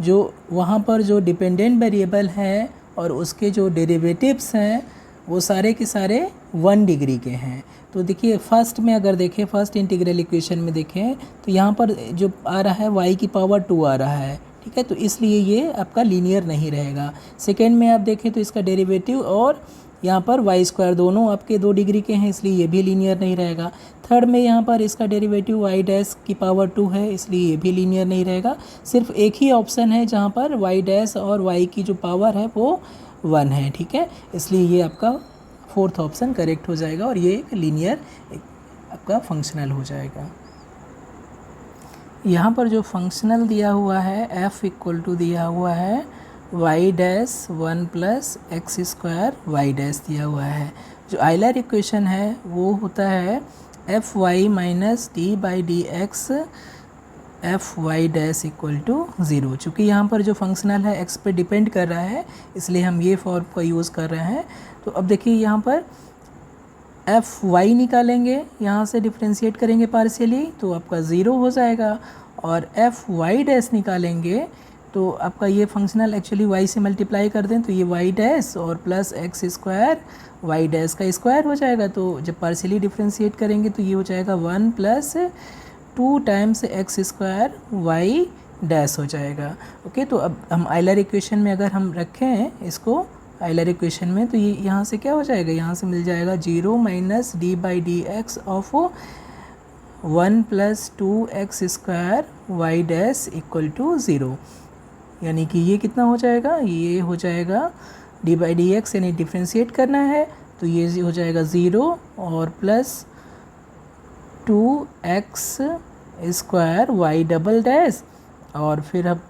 जो वहाँ पर जो डिपेंडेंट वेरिएबल है और उसके जो डेरिवेटिव्स हैं वो सारे के सारे 1 डिग्री के हैं। तो देखिए फर्स्ट में अगर देखें, फर्स्ट इंटीग्रल इक्वेशन में देखें तो यहाँ पर जो आ रहा है y की पावर 2 आ रहा है, ठीक है, तो इसलिए ये आपका लीनियर नहीं रहेगा। सेकेंड में आप देखें तो इसका डेरिवेटिव और यहाँ पर वाई स्क्वायर दोनों आपके 2 डिग्री के हैं, इसलिए ये भी लीनियर नहीं रहेगा। थर्ड में यहाँ पर इसका डेरिवेटिव वाई डैश की पावर 2 है, इसलिए ये भी लीनियर नहीं रहेगा। सिर्फ एक ही ऑप्शन है जहाँ पर वाई डैश और वाई की जो पावर है वो 1 है, ठीक है, इसलिए ये आपका फोर्थ ऑप्शन करेक्ट हो जाएगा और ये एक लीनियर आपका फंक्शनल हो जाएगा। यहाँ पर जो फंक्शनल दिया हुआ है f इक्वल टू दिया हुआ है y dash 1 plus x square y dash दिया हुआ है। जो आइलर इक्वेशन है वो होता है f y minus D by D x f Y dash equal to 0। चूँकि यहाँ पर जो फंक्शनल है x पे डिपेंड कर रहा है, इसलिए हम ये फॉर्म का यूज़ कर रहे हैं। तो अब देखिए यहाँ पर एफ वाई निकालेंगे, यहाँ से डिफ्रेंशिएट करेंगे पार्शियली तो आपका 0 हो जाएगा, और एफ वाई डैश निकालेंगे तो आपका ये फंक्शनल एक्चुअली y से मल्टीप्लाई कर दें तो ये y डैश और plus x square y dash का स्क्वायर हो जाएगा। तो जब पार्शियली डिफ्रेंशिएट करेंगे तो ये हो जाएगा 1 plus 2 times x square y dash हो जाएगा। ओके, तो अब हम आइलर इक्वेशन में अगर हम रखें इसको आइलर इक्वेशन में तो ये यहाँ से क्या हो जाएगा, यहाँ से मिल जाएगा 0 minus D by D x of 1 plus 2 x square y dash equal to 0। यानी कि ये कितना हो जाएगा, ये हो जाएगा डी बाई डी एक्स यानी डिफ्रेंशिएट करना है तो ये हो जाएगा 0 और plus 2 x square y double dash, और फिर अब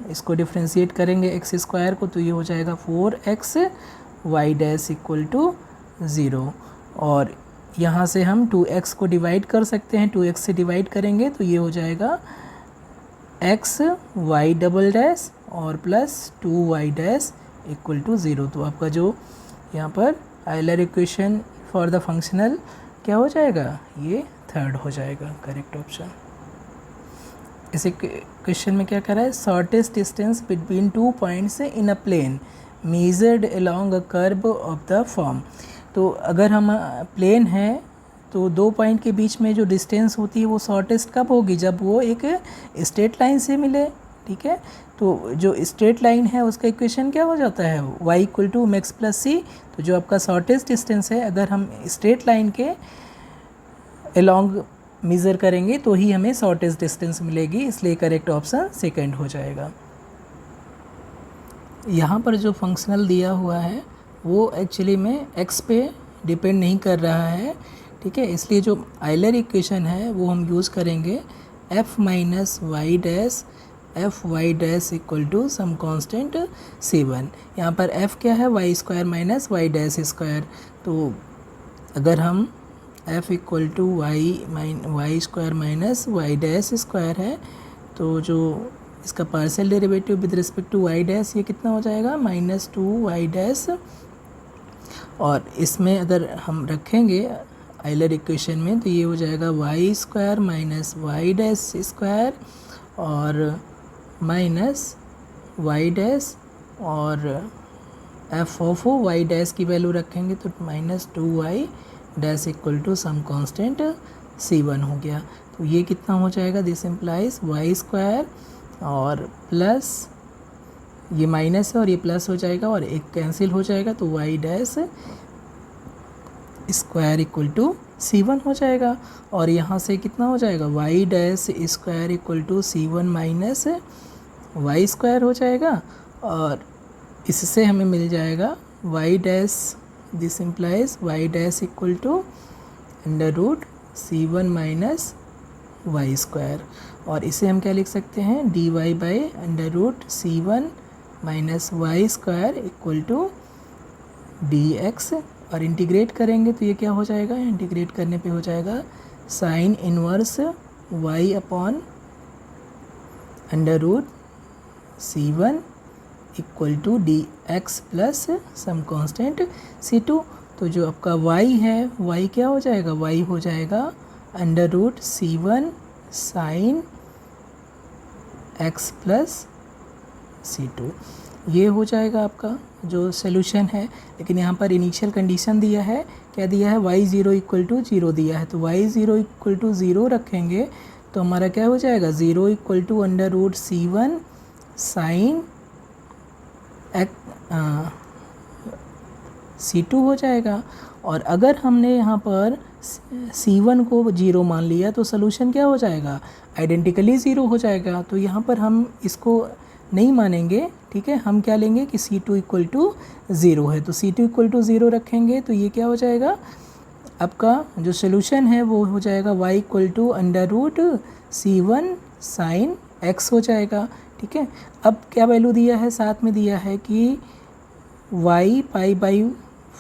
इसको डिफ्रेंशिएट करेंगे एक्स स्क्वायर को तो ये हो जाएगा 4x Y dash equal to 0। और यहाँ से हम 2x को डिवाइड कर सकते हैं, 2x से डिवाइड करेंगे तो ये हो जाएगा x वाई डबल डैश और plus 2 y dash equal to 0। तो आपका जो यहाँ पर Euler equation for the functional क्या हो जाएगा, ये थर्ड हो जाएगा करेक्ट ऑप्शन। इस क्वेश्चन में क्या कर रहा है, shortest distance between 2 points in a plane measured along a curve of the form. तो अगर हम प्लेन है तो 2 पॉइंट के बीच में जो डिस्टेंस होती है वो शॉर्टेस्ट कब होगी, जब वो एक स्ट्रेट लाइन से मिले, ठीक है। तो जो स्ट्रेट लाइन है उसका इक्वेशन क्या हो जाता है, y equal to max plus C. तो जो आपका शॉर्टेस्ट डिस्टेंस है अगर हम स्ट्रेट लाइन के अलोंग मेज़र करेंगे तो ही हमें शॉर्टेस्ट डिस्टेंस मिलेगी, इसलिए करेक्ट ऑप्शन सेकंड हो जाएगा। यहाँ पर जो फंक्शनल दिया हुआ है वो एक्चुअली में x पे डिपेंड नहीं कर रहा है, ठीक है, इसलिए जो आइलर इक्वेशन है वो हम यूज़ करेंगे f minus y dash f Y dash equal to some constant c1। यहाँ पर f क्या है, y square minus y dash square. तो अगर हम f equal to y square minus y dash square है तो जो इसका partial derivative with respect to y dash ये कितना हो जाएगा, -2 वाई डैश। और इसमें अगर हम रखेंगे आइलर इक्वेशन में तो ये हो जाएगा y square minus y dash square और माइनस वाई डैश, और एफ ऑफ वाई डैश की वैल्यू रखेंगे तो -2 y dash equal to some constant c1 हो गया। तो ये कितना हो जाएगा, दिस इम्प्लाइज वाई स्क्वायर और प्लस ये माइनस है और ये प्लस हो जाएगा और एक कैंसिल हो जाएगा तो y dash square equal to c1 हो जाएगा। और यहाँ से कितना हो जाएगा, y dash square equal to c1 minus y square हो जाएगा, और इससे हमें मिल जाएगा y dash, this implies y dash equal to under root C1 minus y square, और इसे हम क्या लिख सकते हैं, dy by under root C1 minus y square equal to dx, और इंटीग्रेट करेंगे तो ये क्या हो जाएगा, इंटीग्रेट करने पे हो जाएगा sine inverse y upon under root C1 equal to dx plus some constant C2। तो जो आपका y है, y क्या हो जाएगा, y हो जाएगा under root C1 sine x plus C2। ये हो जाएगा आपका जो सोल्यूशन है। लेकिन यहाँ पर इनिशियल कंडीशन दिया है, क्या दिया है, y0 इक्वल टू 0 दिया है, तो y0 इक्वल टू 0 रखेंगे तो हमारा क्या हो जाएगा, 0 equal to under root C1 sine C2 हो जाएगा। और अगर हमने यहाँ पर C1 को 0 मान लिया तो सोल्यूशन क्या हो जाएगा, आइडेंटिकली 0 हो जाएगा। तो यहाँ पर हम इसको नहीं मानेंगे, ठीक है, हम क्या लेंगे कि C2 इक्वल टू 0 है, तो C2 इक्वल टू 0 रखेंगे तो ये क्या हो जाएगा, आपका जो सोल्यूशन है वो हो जाएगा y equal to under root C1 sine x हो जाएगा। ठीक है, अब क्या वैल्यू दिया है, साथ में दिया है कि y पाई बाई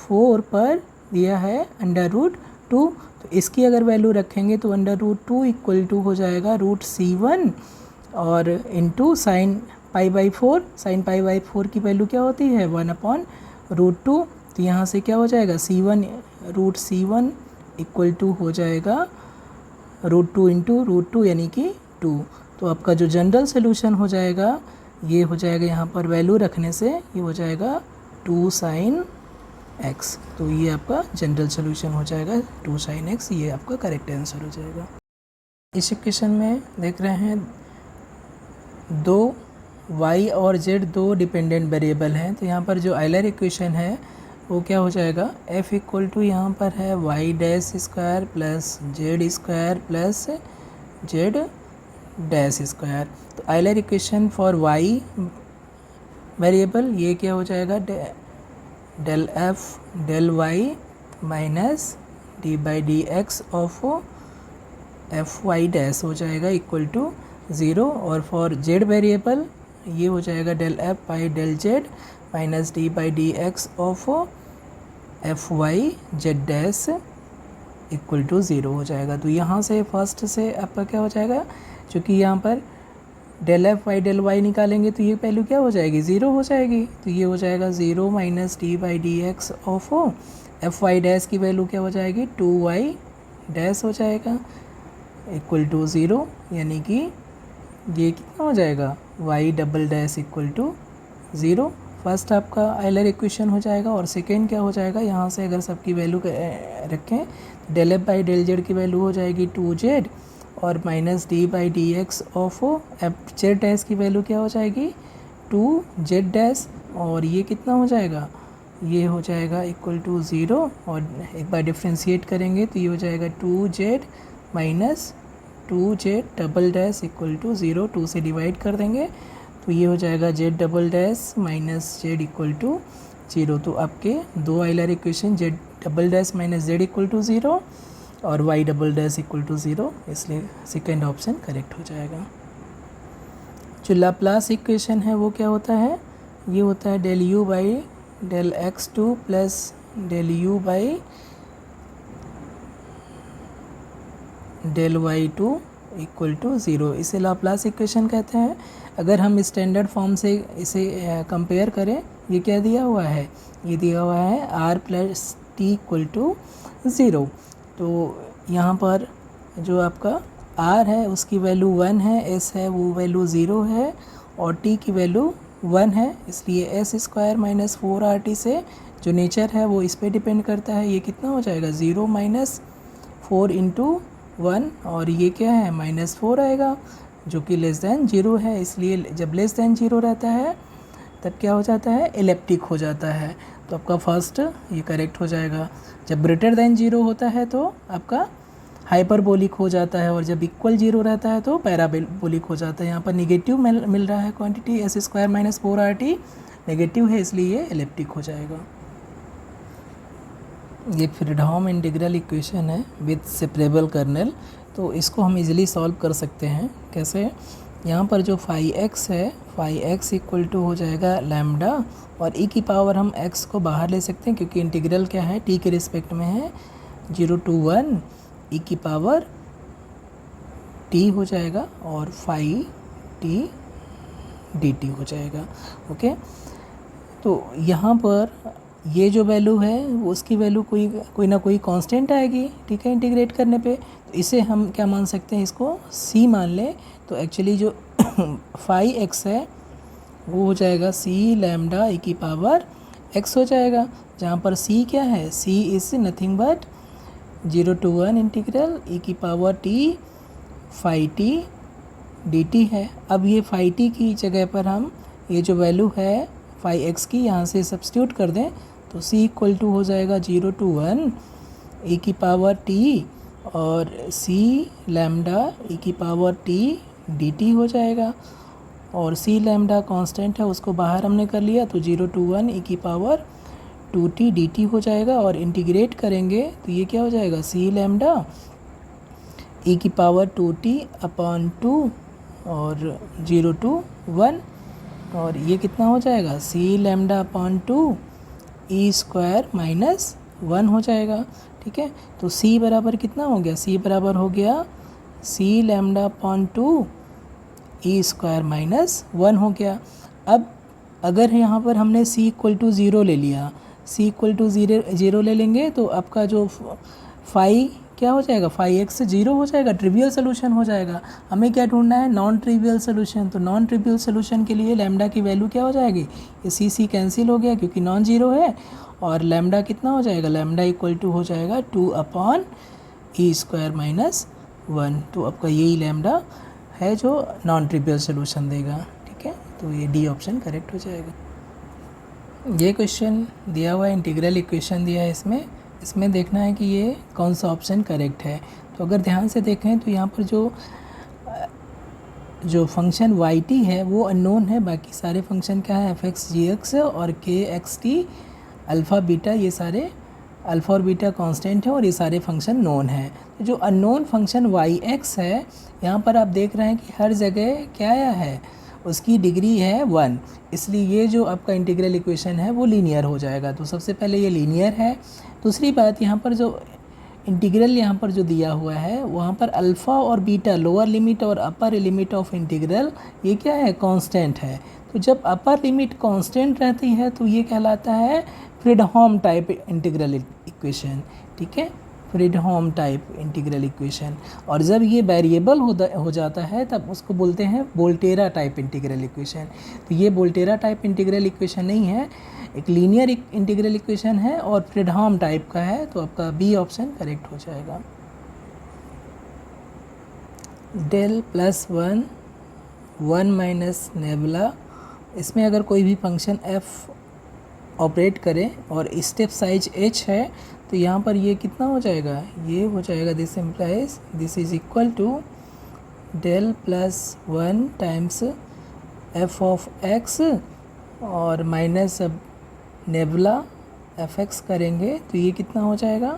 4 पर दिया है अंडर रूट 2, तो इसकी अगर वैल्यू रखेंगे तो अंडर रूट 2 इक्वल टू हो जाएगा रूट C1 और into sine pi by 4, sine pi by 4 की वैल्यू क्या होती है 1 अपॉन रूट 2, तो यहाँ से क्या हो जाएगा C1 root C1 equal to हो जाएगा रूट 2 इंटू रूट 2 यानी कि 2। तो आपका जो जनरल सोल्यूशन हो जाएगा ये हो जाएगा, यहाँ पर वैल्यू रखने से ये हो जाएगा 2 साइन x। तो ये आपका जनरल सोल्यूशन हो जाएगा 2 साइन x, ये आपका करेक्ट आंसर हो जाएगा। इस इक्वेशन में देख रहे हैं दो y और z दो डिपेंडेंट वेरिएबल हैं, तो यहाँ पर जो आयलर इक्वेशन है वो क्या हो जाएगा, f इक्वल टू यहाँ पर है y dash square plus z square plus z dash square. तो Euler equation for y variable ये क्या हो जाएगा, del f del y minus D by D x of F Y dash हो जाएगा इक्वल टू 0, और फॉर z वेरिएबल ये हो जाएगा del f by del z minus D by D x of F y z dash equal to 0 हो जाएगा। तो यहाँ से फर्स्ट से आपका क्या हो जाएगा, क्योंकि यहाँ पर del f by del y निकालेंगे तो ये वैल्यू क्या हो जाएगी, 0 हो जाएगी, तो ये हो जाएगा 0 minus D by D x of F Y dash की वैल्यू क्या हो जाएगी 2y डैश हो जाएगा इक्वल टू 0, यानी कि ये कितना हो जाएगा y double dash equal to 0। First आपका आयलर इक्वेशन हो जाएगा, और सेकेंड क्या हो जाएगा, यहाँ से अगर सबकी वैल्यू रखें del f by del z की वैल्यू हो जाएगी 2z, और minus D by D x of f z dash की वैल्यू क्या हो जाएगी 2z डैश, और ये कितना हो जाएगा, ये हो जाएगा इक्वल टू 0, और एक बार डिफ्रेंशिएट करेंगे तो ये हो जाएगा 2z minus 2z double dash equal to 0, 2 से डिवाइड कर देंगे तो ये हो जाएगा z double dash minus z equal to 0। तो आपके दो Euler equation z double dash minus z equal to 0 और y double dash equal to 0, इसलिए सेकेंड ऑप्शन करेक्ट हो जाएगा। जो लाप्लास इक्वेशन है वो क्या होता है, ये होता है del u by del x2 plus del u by del y2 equal to 0, इसे लाप्लास इक्वेशन कहते हैं। अगर हम स्टैंडर्ड फॉर्म से इसे कंपेयर करें, ये क्या दिया हुआ है, ये दिया हुआ है r plus t equal to 0। तो यहाँ पर जो आपका r है उसकी वैल्यू 1 है, s है वो वैल्यू 0 है, और t की वैल्यू 1 है, इसलिए एस स्क्वायर माइनस 4rt से जो नेचर है वो इस पर डिपेंड करता है। ये कितना हो जाएगा 0 माइनस 4 इंटू 1, और ये क्या है -4 आएगा जो कि लेस दैन 0 है, इसलिए जब लेस दैन 0 रहता है तब क्या हो जाता है, एलिप्टिक हो जाता है। तो आपका फर्स्ट ये करेक्ट हो जाएगा। जब ग्रेटर दैन 0 होता है तो आपका हाइपरबोलिक हो जाता है, और जब इक्वल 0 रहता है तो पैराबोलिक हो जाता है। यहाँ पर निगेटिव मिल रहा है quantity, S square minus 4rt negative है, इसलिए ये एलिप्टिक हो जाएगा। ये फ्रीडहोम इंटीग्रल इक्वेशन है विद सेपरेबल कर्नल। तो इसको हम इजीली सॉल्व कर सकते हैं। कैसे? यहाँ पर जो फाई एक्स है, फाई एक्स इक्वल टू हो जाएगा लैम्डा, और ई की पावर हम एक्स को बाहर ले सकते हैं क्योंकि इंटीग्रल क्या है, टी के रिस्पेक्ट में है, 0 to 1 ई की पावर टी हो जाएगा और फाई टी डी टी हो जाएगा। ओके, तो यहाँ पर ये जो वैल्यू है उसकी वैल्यू कोई ना कोई कांस्टेंट आएगी, ठीक है, इंटीग्रेट करने पे। तो इसे हम क्या मान सकते हैं, इसको सी मान लें। तो एक्चुअली जो फाई एक्स है वो हो जाएगा सी लैम्डा ई की पावर एक्स हो जाएगा, जहाँ पर सी क्या है, C is nothing but 0 to 1 integral E की power T phi T D T है। अब ये फाई टी की जगह पर हम ये जो वैल्यू है फाई एक्स की यहाँ से सब्स्टिट्यूट कर दें, तो c इक्वल टू हो जाएगा 0 to 1 ई की पावर t और c लैम्डा ई की पावर t dt हो जाएगा। और c लैम्डा कांस्टेंट है, उसको बाहर हमने कर लिया, तो 0 to 1 ई की पावर 2t dt हो जाएगा। और इंटीग्रेट करेंगे तो ये क्या हो जाएगा, c लैम्डा ई की पावर 2t अपॉन 2 और 0 to 1, और ये कितना हो जाएगा, सी lambda upon 2 E square minus 1 हो जाएगा। ठीक है, तो सी बराबर कितना हो गया, सी बराबर हो गया सी lambda upon 2 E square minus 1 हो गया। अब अगर यहाँ पर हमने सी इक्वल टू 0 ले लिया, सी इक्वल टू 0 ले लेंगे तो आपका जो फाई क्या हो जाएगा, फाई एक्स 0 हो जाएगा, ट्रिवियल सोल्यूशन हो जाएगा। हमें क्या ढूंढना है, नॉन ट्रिवियल सोल्यूशन। तो नॉन ट्रिवियल सोल्यूशन के लिए लैम्डा की वैल्यू क्या हो जाएगी, ये सी कैंसिल हो गया क्योंकि नॉन जीरो है, और लैम्डा कितना हो जाएगा, लैम्डा इक्वल टू हो जाएगा 2 अपॉन ई स्क्वायर माइनस 1। तो आपका यही लैम्डा है जो नॉन ट्रिवियल सोल्यूशन देगा। ठीक है, तो ये डी ऑप्शन करेक्ट हो जाएगा। ये क्वेश्चन दिया हुआ है, इंटीग्रल इक्वेशन दिया है, इसमें देखना है कि ये कौन सा ऑप्शन करेक्ट है। तो अगर ध्यान से देखें तो यहाँ पर जो फंक्शन वाई टी है वो अननोन है, बाकी सारे फंक्शन क्या है, एफ एक्स जी एक्स और के एक्स टी अल्फ़ा बीटा, ये सारे अल्फ़ा और बीटा कांस्टेंट है और ये सारे फंक्शन नोन है। तो जो अननोन फंक्शन वाई एक्स है, यहाँ पर आप देख रहे हैं कि हर जगह क्या आया है, उसकी डिग्री है 1, इसलिए ये जो आपका इंटीग्रल इक्वेशन है वो लीनियर हो जाएगा। तो सबसे पहले ये लीनियर है। दूसरी बात, यहाँ पर जो इंटीग्रल यहाँ पर जो दिया हुआ है वहाँ पर अल्फ़ा और बीटा, लोअर लिमिट और अपर लिमिट ऑफ इंटीग्रल, ये क्या है, कांस्टेंट है। तो जब अपर लिमिट कांस्टेंट रहती है तो ये कहलाता है फ्रीडहोम टाइप इंटीग्रल इक्वेशन। ठीक है, फ्रीडहोम टाइप इंटीग्रल इक्वेशन। और जब ये वेरिएबल हो जाता है तब उसको बोलते हैं वोल्टेरा टाइप इंटीग्रल इक्वेशन। तो ये वोल्टेरा टाइप इंटीग्रल इक्वेशन नहीं है, एक लीनियर इंटीग्रल इक्वेशन है और फ्रीडहोम टाइप का है। तो आपका बी ऑप्शन करेक्ट हो जाएगा। डेल प्लस 1 माइनस नेबुला, इसमें अगर कोई भी फंक्शन एफ ऑपरेट करें और स्टेप साइज h है तो यहाँ पर ये कितना हो जाएगा, ये हो जाएगा, this implies this is equal to del plus 1 times f of x और माइनस नेबुला एफ एक्स करेंगे तो ये कितना हो जाएगा,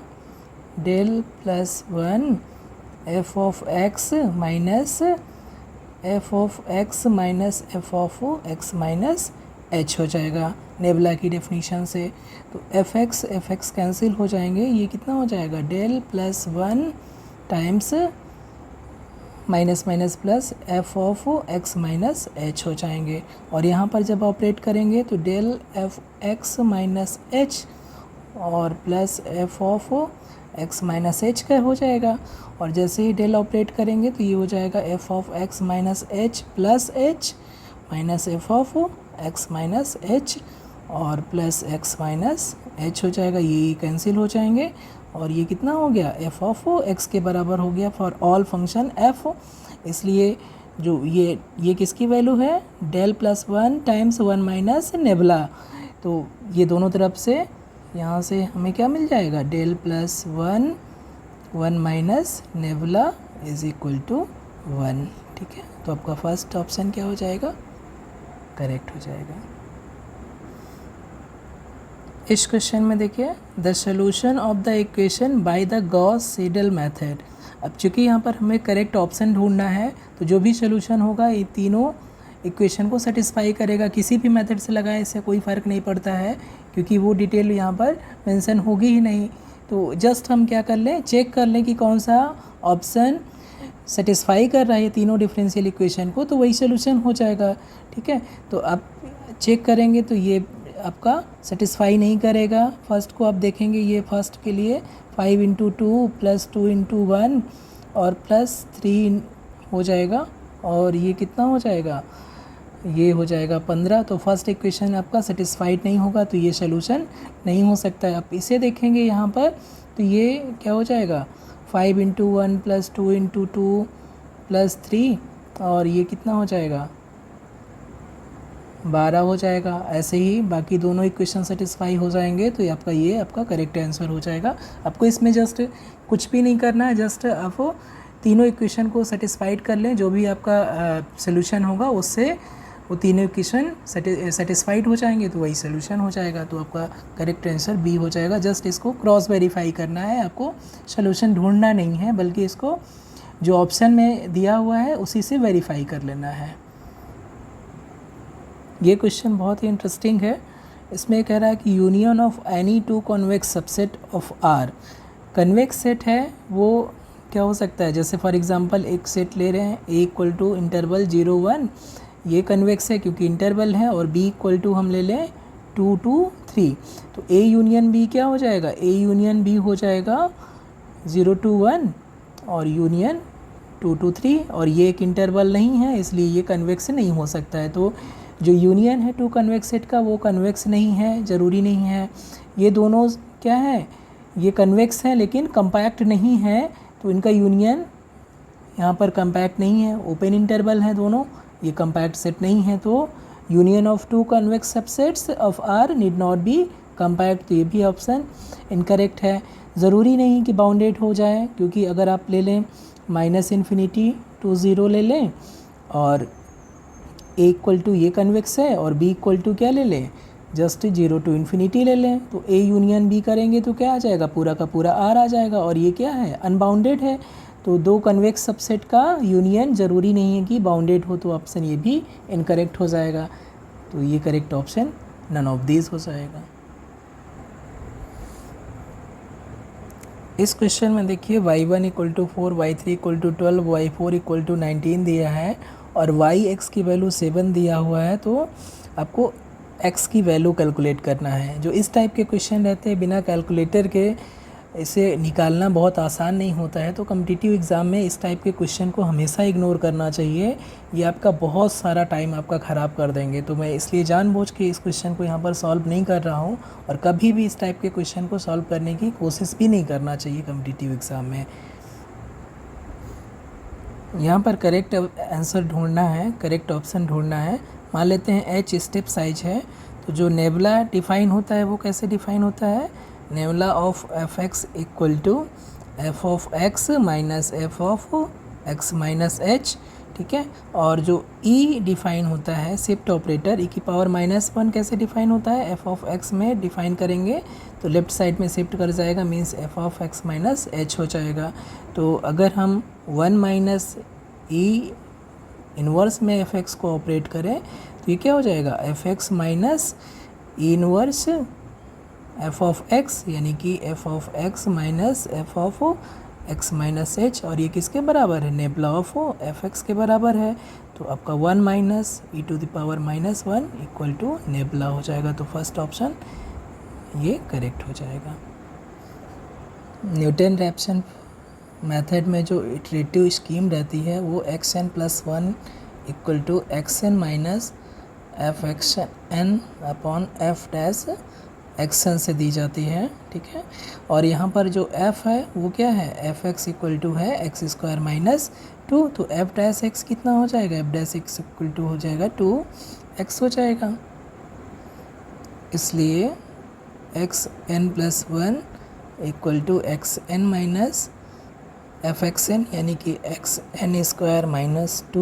del plus 1 f of x minus f of x minus f of x minus H हो जाएगा nebula की डेफिनेशन से। तो एफ एक्स कैंसिल हो जाएंगे, ये कितना हो जाएगा, del plus 1 times minus minus plus F of x minus H हो जाएंगे। और यहाँ पर जब ऑपरेट करेंगे तो del F X minus H और plus F of x minus H का हो जाएगा। और जैसे ही डेल ऑपरेट करेंगे तो ये हो जाएगा F of x minus H plus H minus f of x minus H और प्लस एक्स माइनस एच हो जाएगा, ये कैंसिल हो जाएंगे। और ये कितना हो गया, एफ ऑफ एक्स के बराबर हो गया फॉर ऑल फंक्शन एफ। इसलिए जो ये किसकी वैल्यू है, del plus 1 times 1 minus nabla. तो ये दोनों तरफ से यहाँ से हमें क्या मिल जाएगा, del plus 1 minus nabla is equal to 1। ठीक है, तो आपका फर्स्ट ऑप्शन क्या हो जाएगा, करेक्ट हो जाएगा। इस क्वेश्चन में देखिए the solution of the equation by the Gauss Seidel method. अब चूँकि यहाँ पर हमें करेक्ट ऑप्शन ढूंढना है तो जो भी सोल्यूशन होगा ये तीनों इक्वेशन को सेटिस्फाई करेगा। किसी भी मेथड से लगाए इससे कोई फ़र्क नहीं पड़ता है क्योंकि वो डिटेल यहाँ पर मेंशन होगी ही नहीं। तो जस्ट हम क्या कर लें, चेक कर लें कि कौन सा ऑप्शन सेटिस्फाई कर रहा है तीनों डिफरेंशियल इक्वेशन को, तो वही सोल्यूशन हो जाएगा। ठीक है, तो आप चेक करेंगे तो ये आपका सेटिस्फाई नहीं करेगा। फर्स्ट को आप देखेंगे, ये फर्स्ट के लिए 5 × 2 + 2 × 1 और +3 हो जाएगा और ये कितना हो जाएगा, ये हो जाएगा 15। तो फर्स्ट इक्वेशन आपका सेटिस्फाइड नहीं होगा तो ये सोल्यूशन नहीं हो सकता है। आप इसे देखेंगे यहाँ पर तो ये क्या हो जाएगा 5 × 1 + 2 × 2 +3 और ये कितना हो जाएगा 12 हो जाएगा। ऐसे ही बाकी दोनों इक्वेशन सेटिस्फाई हो जाएंगे तो ये आपका करेक्ट आंसर हो जाएगा। आपको इसमें जस्ट कुछ भी नहीं करना है, जस्ट आप तीनों इक्वेशन को सेटिस्फाइड कर लें। जो भी आपका सोल्यूशन होगा उससे वो तीनों इक्वेशन सेटिस्फाइड हो जाएंगे तो वही सोल्यूशन हो जाएगा। तो आपका करेक्ट आंसर बी हो जाएगा। जस्ट इसको क्रॉस वेरीफाई करना है, आपको सोल्यूशन ढूंढना नहीं है बल्कि इसको जो ऑप्शन में दिया हुआ है उसी से वेरीफाई कर लेना है। ये क्वेश्चन बहुत ही इंटरेस्टिंग है। इसमें कह रहा है कि union of any two convex subset of r. Convex set है वो क्या हो सकता है, जैसे फॉर एग्जांपल एक सेट ले रहे हैं ए इक्वल टू इंटरवल 0 1, ये कन्वेक्स है क्योंकि इंटरवल है, और बी इक्वल टू हम ले लें 2 2 3। तो ए यूनियन बी क्या हो जाएगा, ए यूनियन बी हो जाएगा 0 2 1 और यूनियन 2 2 3, और ये एक इंटरवल नहीं है इसलिए ये कन्वेक्स नहीं हो सकता है। तो जो यूनियन है टू कन्वेक्स सेट का वो कन्वेक्स नहीं है, ज़रूरी नहीं है। ये दोनों क्या है, ये कन्वेक्स है लेकिन कंपैक्ट नहीं है, तो इनका यूनियन यहाँ पर कंपैक्ट नहीं है। ओपन इंटरवल है दोनों, ये कंपैक्ट सेट नहीं है। तो union of two convex subsets of r need not be compact, तो ये भी ऑप्शन इनकरेक्ट है। ज़रूरी नहीं कि बाउंडेड हो जाए, क्योंकि अगर आप ले लें -∞ to 0 ले लें और ए इक्वल टू ये कन्वेक्स है और बी इक्वल टू क्या ले लें, जस्ट 0 to ∞ ले लें, तो ए यूनियन बी करेंगे तो क्या आ जाएगा, पूरा का पूरा आर आ जाएगा। और ये क्या है, अनबाउंडेड है। तो दो कन्वेक्स सबसेट का यूनियन ज़रूरी नहीं है कि बाउंडेड हो, तो ऑप्शन ये भी इनकरेक्ट हो जाएगा। तो ये correct option none of these हो जाएगा। इस क्वेश्चन में देखिए y1 = 4, y3 = 12, y4 = 19 दिया है और yx की वैल्यू 7 दिया हुआ है। तो आपको x की वैल्यू कैलकुलेट करना है। जो इस टाइप के क्वेश्चन रहते हैं बिना कैलकुलेटर के इसे निकालना बहुत आसान नहीं होता है, तो कॉम्पिटिटिव एग्ज़ाम में इस टाइप के क्वेश्चन को हमेशा इग्नोर करना चाहिए। ये आपका बहुत सारा टाइम आपका ख़राब कर देंगे। तो मैं इसलिए जानबूझ के इस क्वेश्चन को यहाँ पर सॉल्व नहीं कर रहा हूँ, और कभी भी इस टाइप के क्वेश्चन को सॉल्व करने की कोशिश भी नहीं करना चाहिए कॉम्पिटिटिव एग्ज़ाम में। यहाँ पर करेक्ट आंसर ढूंढना है, करेक्ट ऑप्शन ढूंढना है। मान लेते हैं h स्टेप साइज है, तो जो नेबुला डिफ़ाइन होता है वो कैसे डिफ़ाइन होता है, nebula of f(x) = f of x - f of x - h, ठीक है। और जो e डिफ़ाइन होता है शिफ्ट ऑपरेटर e⁻⁻1 कैसे डिफ़ाइन होता है, f of x में डिफ़ाइन करेंगे तो लेफ़्ट साइड में शिफ्ट कर जाएगा, means f of x - h हो जाएगा। तो अगर हम 1 - e इन्वर्स में f(x) को ऑपरेट करें तो ये क्या हो जाएगा, f(x) - e inverse f of x, यानी कि f of x - f of x - h, और ये किसके बराबर है, नेबुला ऑफ f(x) के बराबर है। तो आपका 1 - e⁻⁻1 = नेबुला हो जाएगा। तो फर्स्ट ऑप्शन ये करेक्ट हो जाएगा। न्यूटन रैप्सन मेथड में जो इटरेटिव स्कीम रहती है वो xn + 1 = xn - f(x(n) एक्शन से दी जाती है, ठीक है। और यहाँ पर जो f है वो क्या है, f(x) = है x² - 2, तो f'(x) कितना हो जाएगा, f'(x) = हो जाएगा 2x हो जाएगा। इसलिए xn + 1 = xn - f(x(n), यानी कि xn² -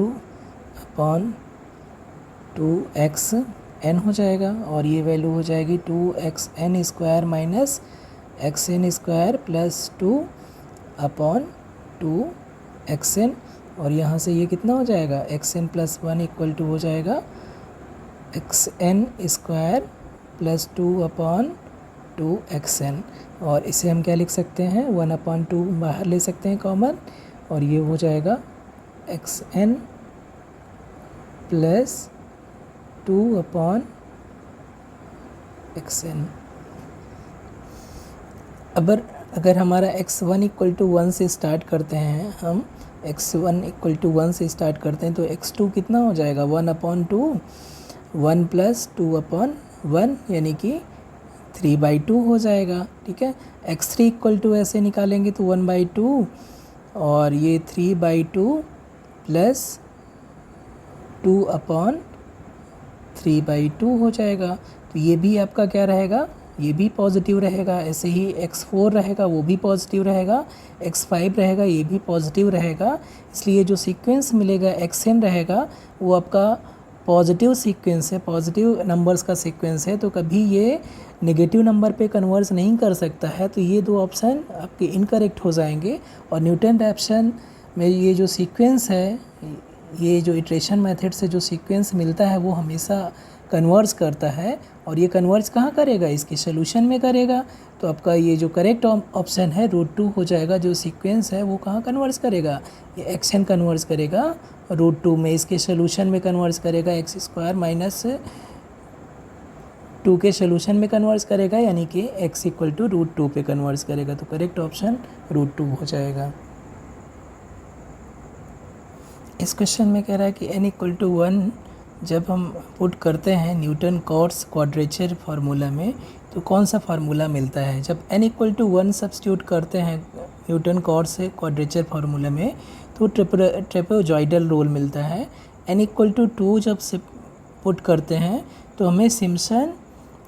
2/2x n हो जाएगा और ये वैल्यू हो जाएगी 2xn square minus xn square plus 2/2xn, और यहाँ से ये कितना हो जाएगा xn प्लस 1 इक्वल टू हो जाएगा xn स्क्वायर प्लस 2/2xn, और इसे हम क्या लिख सकते हैं 1/2 बाहर ले सकते हैं कॉमन, और ये हो जाएगा xn प्लस 2/xn। अगर हमारा x1 इक्वल टू 1 से स्टार्ट करते हैं, हम x1 इक्वल टू 1 से स्टार्ट करते हैं, तो x2 कितना हो जाएगा 1/2, 1 प्लस 2/1 यानी कि 3/2 हो जाएगा। ठीक है, x3 इक्वल टू ऐसे निकालेंगे तो 1/2 और ये 3/2 प्लस 2/3/2 हो जाएगा। तो ये भी आपका क्या रहेगा, ये भी पॉजिटिव रहेगा। ऐसे ही x4 रहेगा वो भी पॉजिटिव रहेगा, x5 रहेगा ये भी पॉजिटिव रहेगा। इसलिए जो सीक्वेंस मिलेगा xn रहेगा वो आपका पॉजिटिव सीक्वेंस है, पॉजिटिव नंबर्स का सीक्वेंस है, तो कभी ये नेगेटिव नंबर पे कन्वर्स नहीं कर सकता है। तो ये दो ऑप्शन आपके इनकरेक्ट हो जाएंगे। और न्यूटन रैप्सन में ये जो सीक्वेंस है, ये जो इटरेशन मेथड से जो सीक्वेंस मिलता है वो हमेशा कन्वर्स करता है, और ये कन्वर्स कहाँ करेगा, इसके सोल्यूशन में करेगा। तो आपका ये जो करेक्ट ऑप्शन है √2 हो जाएगा। जो सीक्वेंस है वो कहाँ कन्वर्स करेगा, ये xn कन्वर्स करेगा √2 में, इसके सोल्यूशन में कन्वर्स करेगा x स्क्वायर माइनस 2 के सोल्यूशन में कन्वर्स करेगा, यानी कि x इक्वल टू √2 पे कन्वर्स करेगा। तो करेक्ट ऑप्शन √2 हो जाएगा। इस क्वेश्चन में कह रहा है कि n इक्वल टू 1 जब हम पुट करते हैं न्यूटन कॉट्स क्वाड्रेचर फार्मूला में, तो कौन सा फार्मूला मिलता है। जब n इक्वल टू 1 सब्स्टिट्यूट करते हैं न्यूटन कॉट्स क्वाड्रेचर फार्मूला में, तो ट्रेपेजॉइडल रूल मिलता है। n इक्वल टू 2 जब से पुट करते हैं तो हमें सिम्पसन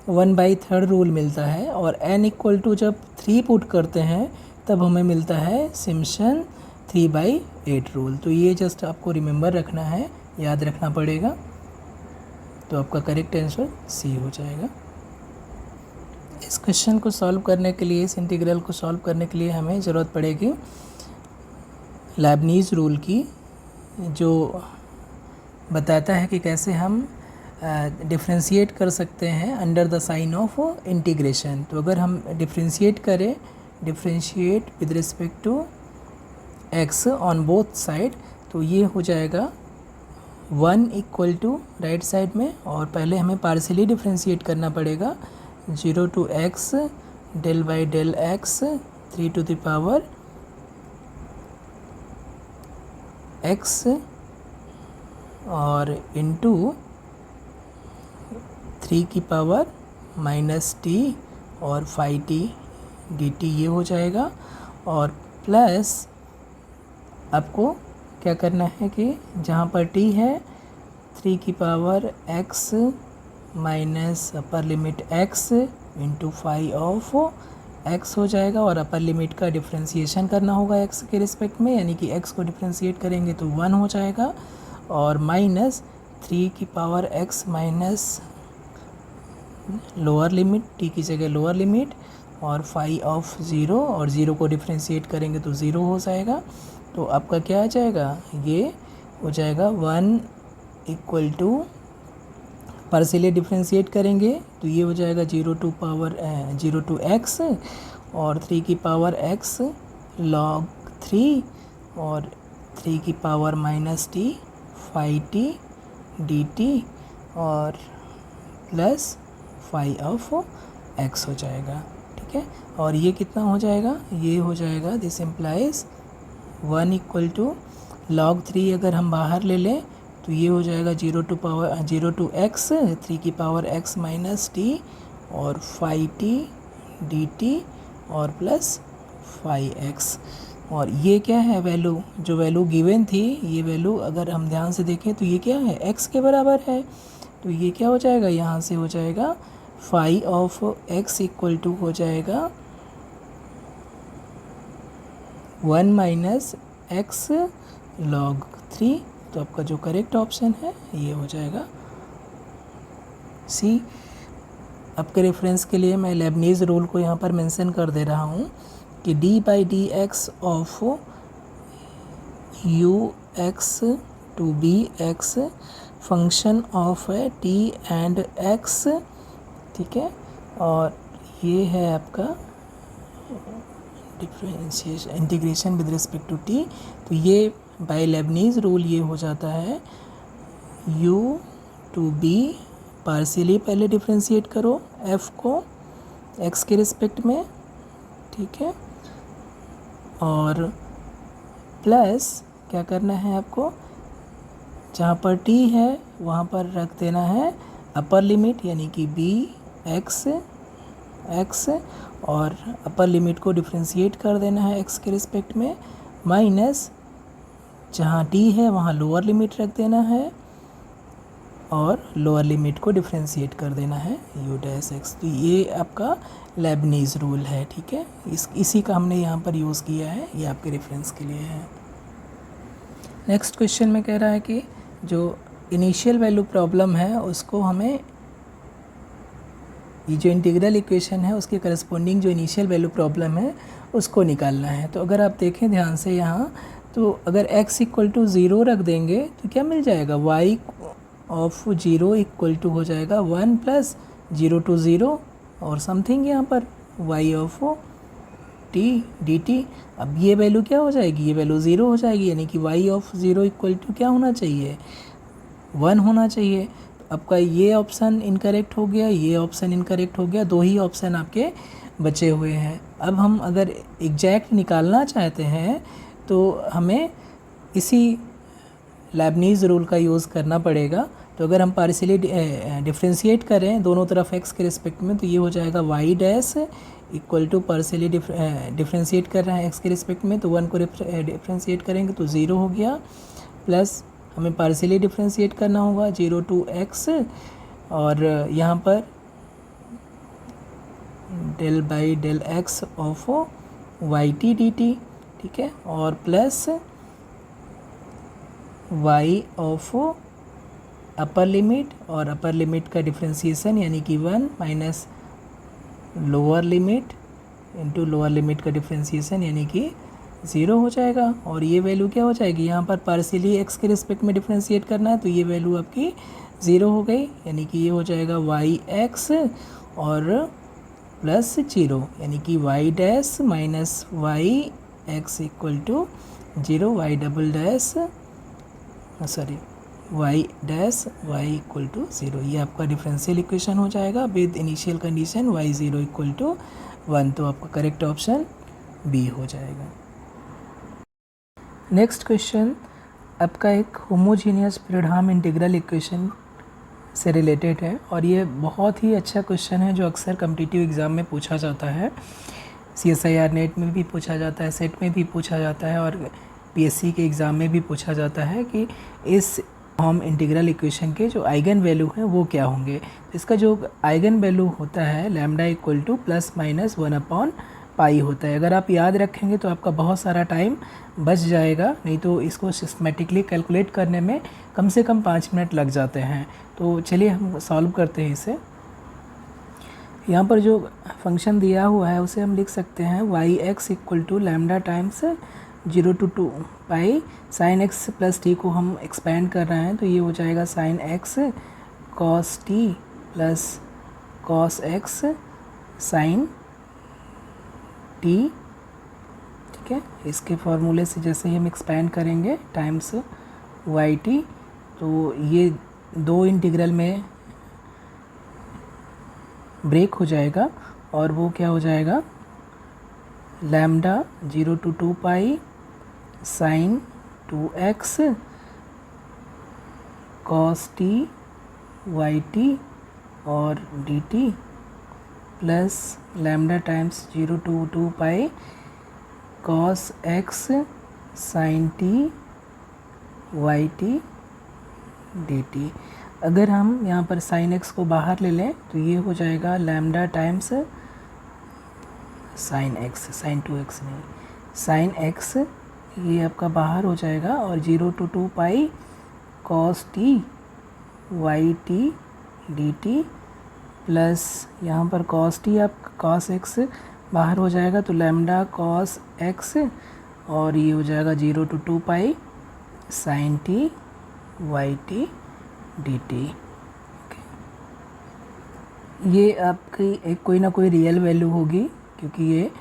1/3 रूल मिलता है, और n इक्वल टू जब 3 पुट करते हैं तब हमें मिलता है सिम्पसन 3/8 रूल। तो ये जस्ट आपको रिमेंबर रखना है, याद रखना पड़ेगा। तो आपका करेक्ट आंसर सी हो जाएगा। इस क्वेश्चन को सॉल्व करने के लिए, इस इंटीग्रल को सॉल्व करने के लिए हमें ज़रूरत पड़ेगी लाइब्निज़ रूल की, जो बताता है कि कैसे हम डिफ्रेंशिएट कर सकते हैं under the sign of integration. तो अगर हम डिफ्रेंशिएट करें, differentiate with respect to x on both side, तो ये हो जाएगा 1 इक्वल टू राइट साइड में, और पहले हमें पार्शियली डिफ्रेंशिएट करना पड़ेगा 0 to x del by del x 3 to the power x और इंटू 3 की पावर -t और 5t dt ये हो जाएगा। और प्लस आपको क्या करना है कि जहाँ पर t है 3 की power x minus upper limit x into 5 of x हो जाएगा, और अपर लिमिट का डिफ्रेंशिएशन करना होगा x के रिस्पेक्ट में, यानी कि x को डिफ्रेंशिएट करेंगे तो 1 हो जाएगा, और माइनस 3 की power x minus lower limit, t की जगह लोअर लिमिट, और 5 ऑफ 0, और 0 को डिफ्रेंशिएट करेंगे तो 0 हो जाएगा। तो आपका क्या आ जाएगा, ये हो जाएगा 1 इक्वल टू पार्शियली डिफ्रेंशिएट करेंगे तो ये हो जाएगा 0 to x और 3 की पावर x log 3 और 3 की पावर -t 5t dt और प्लस 5 ऑफ x हो जाएगा। ठीक है, और ये कितना हो जाएगा, ये हो जाएगा this implies 1 equal to log 3 अगर हम बाहर ले लें तो ये हो जाएगा 0 to x 3 की पावर x -t और 5t dt और प्लस 5x। और ये क्या है वैल्यू, जो वैल्यू गिवन थी, ये वैल्यू अगर हम ध्यान से देखें तो ये क्या है, x के बराबर है। तो ये क्या हो जाएगा, यहाँ से हो जाएगा 5 ऑफ x इक्वल टू हो जाएगा 1 माइनस x log 3। तो आपका जो करेक्ट ऑप्शन है ये हो जाएगा सी, आपके रेफरेंस के लिए मैं लेबनीज़ रूल को यहाँ पर मेंशन कर दे रहा हूँ कि d by D x of u x to be x function of t and x, ठीक है। और ये है आपका differentiation integration with respect to t. तो ये बाय लेबनीज़ रूल ये हो जाता है u टू बी पार्शियली पहले डिफ्रेंशिएट करो f को x के रिस्पेक्ट में, ठीक है। और प्लस क्या करना है आपको, जहाँ पर t है वहाँ पर रख देना है अपर लिमिट यानी कि b x और अपर लिमिट को डिफ्रेंशिएट कर देना है x के रिस्पेक्ट में, माइनस जहाँ t है वहाँ लोअर लिमिट रख देना है और लोअर लिमिट को डिफ्रेंशिएट कर देना है u डैश x। तो ये आपका लेबनीज़ रूल है, ठीक है। इसी का हमने यहाँ पर यूज़ किया है, ये आपके रेफरेंस के लिए है। नेक्स्ट क्वेश्चन में कह रहा है कि जो इनिशियल वैल्यू प्रॉब्लम है उसको हमें, ये जो इंटीग्रल इक्वेशन है उसके करस्पॉन्डिंग जो इनिशियल वैल्यू प्रॉब्लम है उसको निकालना है। तो अगर आप देखें ध्यान से यहाँ, तो अगर x इक्वल टू 0 रख देंगे तो क्या मिल जाएगा, y ऑफ 0 इक्वल टू हो जाएगा 1 प्लस 0 to 0 और समथिंग यहाँ पर y ऑफ t dt। अब ये वैल्यू क्या हो जाएगी, ये वैल्यू 0 हो जाएगी, यानी कि y ऑफ 0 इक्वल टू क्या होना चाहिए, 1 होना चाहिए। तो आपका ये ऑप्शन इनकरेक्ट हो गया, ये ऑप्शन इनकरेक्ट हो गया, दो ही ऑप्शन आपके बचे हुए हैं। अब हम अगर एग्जैक्ट निकालना चाहते हैं तो हमें इसी लेबनीज़ रूल का यूज़ करना पड़ेगा। तो अगर हम पार्शियली डिफ्रेंशिएट करें दोनों तरफ x के रिस्पेक्ट में, तो ये हो जाएगा y dash equal to partially differentiate कर रहे हैं x के रिस्पेक्ट में, तो 1 को डिफ्रेंशिएट करेंगे तो 0 हो गया, प्लस हमें पार्शियली डिफ्रेंशिएट करना होगा 0 to x और यहाँ पर del by del x of y T D t, ठीक है, और plus y of upper limit और अपर लिमिट का डिफ्रेंशिएशन यानी कि 1 minus lower limit into lower limit का डिफ्रेंशिएशन यानी कि 0 हो जाएगा। और ये वैल्यू क्या हो जाएगी, यहाँ पर पार्शियली x के रिस्पेक्ट में डिफ्रेंशिएट करना है तो ये वैल्यू आपकी 0 हो गई, यानी कि ये हो जाएगा yx और प्लस 0 यानी कि y dash minus yx equal to 0, y double dash sorry y dash y equal to 0। ये आपका डिफरेंशियल इक्वेशन हो जाएगा with initial condition y 0 equal to 1। तो आपका करेक्ट ऑप्शन बी हो जाएगा। नेक्स्ट क्वेश्चन आपका एक होमोजीनियस फ्रीडहम इंटीग्रल इक्वेशन से रिलेटेड है और ये बहुत ही अच्छा क्वेश्चन है जो अक्सर कॉम्पिटिटिव एग्ज़ाम में पूछा जाता है, CSIR नेट में भी पूछा जाता है, सेट में भी पूछा जाता है और PSC के एग्ज़ाम में भी पूछा जाता है कि इस हम इंटीग्रल इक्वेशन के जो आइगन वैल्यू हैं वो क्या होंगे। इसका जो आइगन वैल्यू होता है lambda equal to plus minus 1/पाई होता है। अगर आप याद रखेंगे तो आपका बहुत सारा टाइम बच जाएगा, नहीं तो इसको सिस्टमेटिकली कैलकुलेट करने में कम से कम 5 मिनट लग जाते हैं। तो चलिए हम सॉल्व करते हैं इसे। यहाँ पर जो फंक्शन दिया हुआ है उसे हम लिख सकते हैं yx equal to lambda times 0 to 2 pi sine x plus t को हम एक्सपेंड कर रहे हैं तो ये हो जाएगा sine x cos t plus cos x sine t, ठीक है। इसके फार्मूले से जैसे ही हम एक्सपेंड करेंगे टाइम्स वाई टी, तो ये दो इंटीग्रल में ब्रेक हो जाएगा और वो क्या हो जाएगा, lambda 0 to 2 pi sine 2x cos T Y T और D T plus lambda times 0 to 2 pi cos x sine T Y T D T. अगर हम यहाँ पर साइन x को बाहर ले लें तो ये हो जाएगा lambda times sine x, sine 2x नहीं, साइन x ये आपका बाहर हो जाएगा और 0 to 2 pi cos T Y T D T plus यहाँ पर कॉस टी, आप कॉस एक्स बाहर हो जाएगा तो लैम्डा कॉस एक्स, और ये हो जाएगा 0 to 2 pi sine T Y T D T. ये आपकी एक कोई ना कोई रियल वैल्यू होगी, क्योंकि ये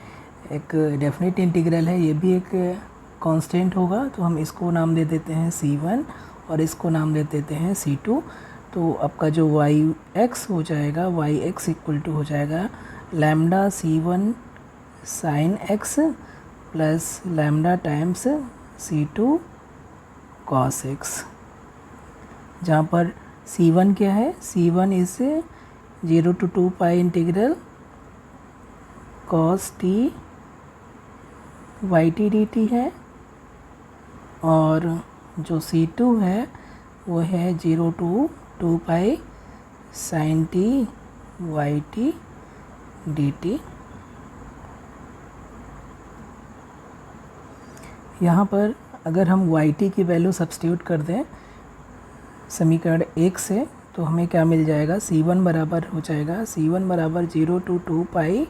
एक डेफिनेट इंटीग्रल है, ये भी एक कांस्टेंट होगा, तो हम इसको नाम दे देते हैं C1 और इसको नाम दे देते हैं C2। तो आपका जो वाई एक्स हो जाएगा, वाई एक्स इक्वल टू हो जाएगा lambda C1 sine x plus lambda times C2 cos x, जहाँ पर C1 क्या है, C1 is 0 to 2 pi integral cos T Y T D T है, और जो C2 है वो है 0 to 2 pi sine T Y T D t. यहाँ पर अगर हम वाई टी की वैल्यू सब्स्टिट्यूट कर दें समीकरण 1 से, तो हमें क्या मिल जाएगा, C1 बराबर हो जाएगा, C1 बराबर 0 to 2 पाई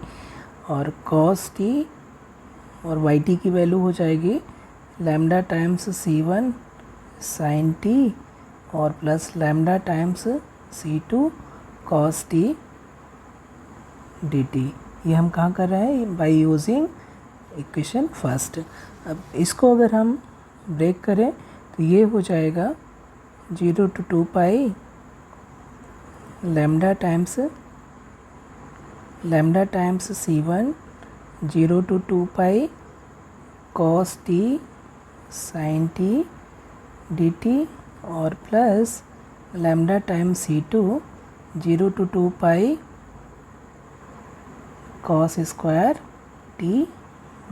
और कॉस टी, और वाई टी की वैल्यू हो जाएगी lambda times C1 sine T और plus lambda times C2 cos T D T. ये हम कहाँ कर रहे हैं, बाय यूजिंग इक्वेशन फर्स्ट। अब इसको अगर हम ब्रेक करें तो ये हो जाएगा 0 to 2 pi lambda times C1 0 to 2 pi cos T sine T D T और plus lambda times C2 0 to 2 pi cos square T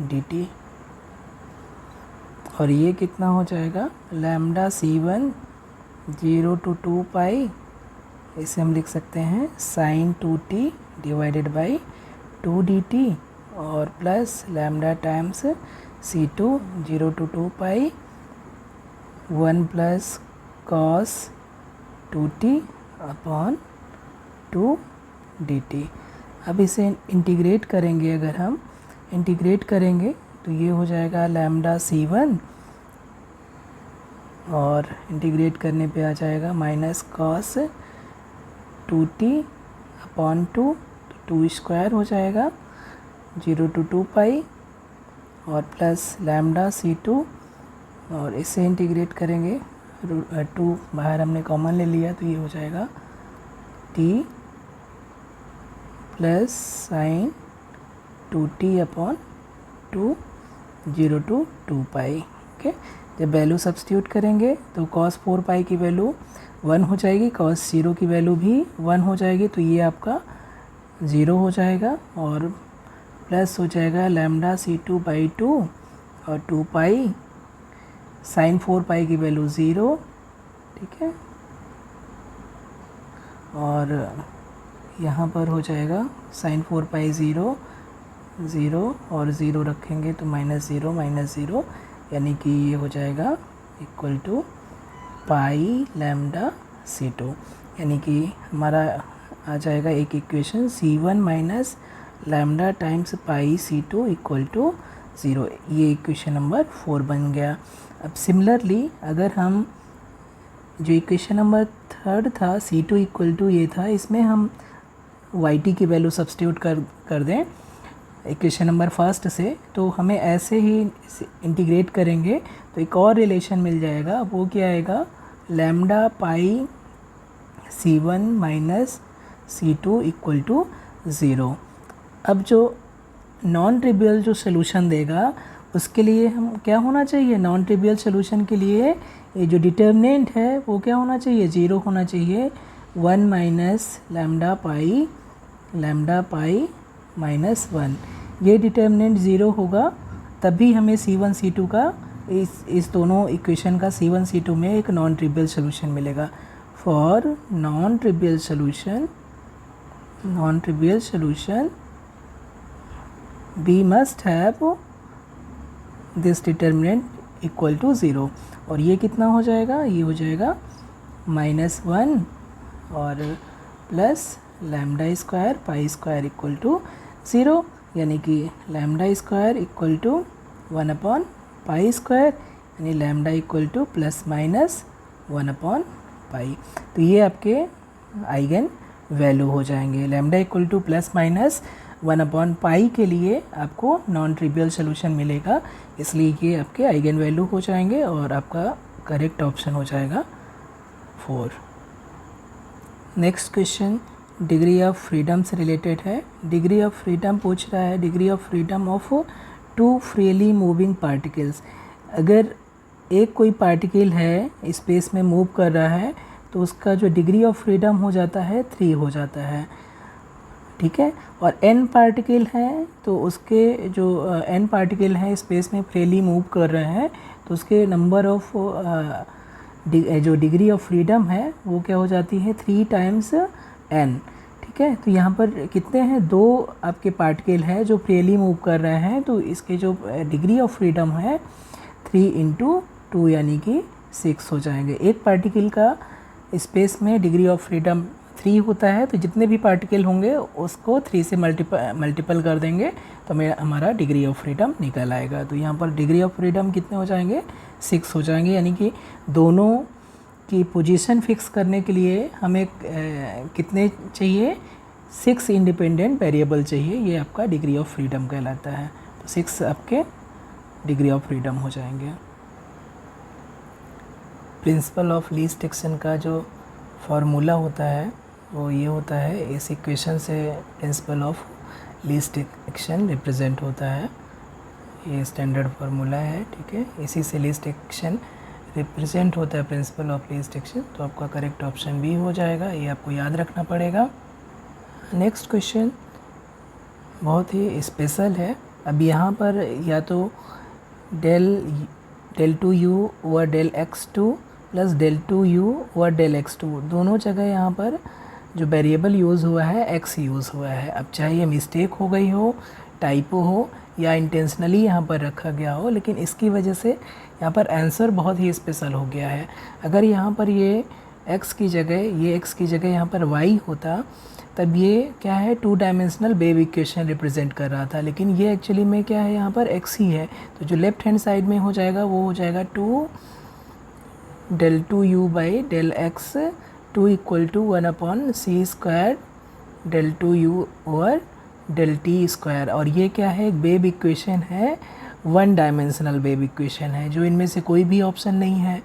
D T. और ये कितना हो जाएगा, लैम्डा C1 0 to 2 पाई, इसे हम लिख सकते हैं sign 2t divided by 2dt और plus lambda times C2 0 to 2 pi 1 plus cos 2t upon 2dt। अब इसे इंटीग्रेट करेंगे, अगर हम इंटीग्रेट करेंगे तो ये हो जाएगा लैम्डा C1 और इंटीग्रेट करने पे आ जाएगा माइनस कॉस 2t अपॉन 2, तो 2 स्क्वायर हो जाएगा 0 to 2 पाई और प्लस लैम्डा C2, और इससे इंटीग्रेट करेंगे 2 बाहर हमने कॉमन ले लिया तो ये हो जाएगा t plus sign 2t upon 2 0 to 2 pi. Okay, जब वैल्यू सब्स्टिट्यूट करेंगे तो cos 4 पाई की वैल्यू 1 हो जाएगी, cos 0 की वैल्यू भी 1 हो जाएगी, तो ये आपका 0 हो जाएगा और प्लस हो जाएगा लैम्डा C2 बाई 2 और 2 पाई साइन 4 पाई की वैल्यू 0, ठीक है, और यहाँ पर हो जाएगा साइन 4 पाई 0 0 और 0 रखेंगे तो -0 यानी कि ये हो जाएगा equal to pi lambda C2, यानी कि हमारा आ जाएगा एक equation C1 minus lambda times pi C2 equal to 0। ये इक्वेशन नंबर 4 बन गया। अब सिमिलरली अगर हम जो इक्वेशन नंबर 3 था C2 इक्वल टू ये था, इसमें हम YT की वैल्यू सब्स्टिट्यूट कर दें इक्वेशन नंबर 1 से, तो हमें ऐसे ही इंटीग्रेट करेंगे तो एक और रिलेशन मिल जाएगा। वो क्या आएगा, lambda pi C1 minus C2 equal to 0। अब जो नॉन ट्रिवियल जो सोल्यूशन देगा उसके लिए हम क्या होना चाहिए, नॉन ट्रिवियल सोल्यूशन के लिए ये जो डिटर्मिनेंट है वो क्या होना चाहिए, 0 होना चाहिए। 1 माइनस लैम्डा पाई माइनस 1, ये डिटर्मिनेंट 0 होगा, तभी हमें C1 C2 का इस दोनों इक्वेशन का C1 C2 में एक नॉन ट्रिवियल सोल्यूशन मिलेगा। For non trivial solution we must have this determinant equal to 0, और ये कितना हो जाएगा, ये हो जाएगा -1 और plus lambda square pi square equal to 0, यानी कि lambda square equal to 1 upon pi square, यानी lambda equal to plus minus 1 upon pi. तो ये आपके आइगन वैल्यू हो जाएंगे। Lambda equal to plus minus 1 upon pi के लिए आपको नॉन ट्रिवियल सोल्यूशन मिलेगा, इसलिए ये आपके आइगन वैल्यू हो जाएंगे और आपका करेक्ट ऑप्शन हो जाएगा 4। Next question degree of freedom से रिलेटेड है। डिग्री ऑफ फ्रीडम पूछ रहा है, degree of freedom of 2 freely moving particles. अगर एक कोई पार्टिकल है स्पेस में मूव कर रहा है तो उसका जो डिग्री ऑफ फ्रीडम हो जाता है 3 हो जाता है, ठीक है। और n पार्टिकल हैं तो उसके जो n पार्टिकल हैं स्पेस में फ्रीली मूव कर रहे हैं तो उसके नंबर ऑफ जो डिग्री ऑफ फ्रीडम है वो क्या हो जाती है 3 टाइम्स n, ठीक है। तो यहाँ पर कितने हैं, 2 आपके पार्टिकल है जो फ्रीली मूव कर रहे हैं, तो इसके जो डिग्री ऑफ फ्रीडम है 3 इंटू 2 यानी कि 6 हो जाएंगे। एक पार्टिकल का स्पेस में डिग्री ऑफ फ्रीडम 3 होता है, तो जितने भी पार्टिकल होंगे उसको 3 से मल्टीपल कर देंगे तो हमारा डिग्री ऑफ फ्रीडम निकल आएगा। तो यहाँ पर डिग्री ऑफ फ्रीडम कितने हो जाएंगे, 6 हो जाएंगे, यानी कि दोनों की पोजीशन फिक्स करने के लिए हमें कितने चाहिए, 6 इंडिपेंडेंट वेरिएबल चाहिए, ये आपका डिग्री ऑफ फ्रीडम कहलाता है। तो 6 आपके डिग्री ऑफ फ्रीडम हो जाएंगे। प्रिंसिपल ऑफ लीस्ट एक्शन का जो फार्मूला होता है वो ये होता है, इस इक्वेशन से principle of least action represent होता है, ये स्टैंडर्ड फार्मूला है, ठीक है। इसी से लीस्ट एक्शन रिप्रेजेंट होता है, प्रिंसिपल ऑफ लीस्ट एक्शन। तो आपका करेक्ट ऑप्शन बी हो जाएगा, ये आपको याद रखना पड़ेगा। नेक्स्ट क्वेश्चन बहुत ही स्पेशल है। अब यहाँ पर या तो del 2u over del x2 plus del 2u over del x2, दोनों जगह यहाँ पर जो वेरिएबल यूज़ हुआ है x यूज़ हुआ है। अब चाहे ये मिस्टेक हो गई हो, टाइपो हो या इंटेंशनली यहाँ पर रखा गया हो, लेकिन इसकी वजह से यहाँ पर आंसर बहुत ही स्पेशल हो गया है। अगर यहाँ पर ये x की जगह यहाँ पर y होता तब ये क्या है 2 डायमेंशनल वेव इक्वेशन रिप्रेजेंट कर रहा था, लेकिन ये एक्चुअली में क्या है यहाँ पर x ही है। तो जो लेफ्ट हैंड साइड में हो जाएगा वो हो जाएगा 2 del 2u by del x 2 equal to 1 upon c square del 2u over del t square. और ये क्या है, एक वेव इक्वेशन है, 1 डायमेंशनल वेव इक्वेशन है, जो इनमें से कोई भी ऑप्शन नहीं है।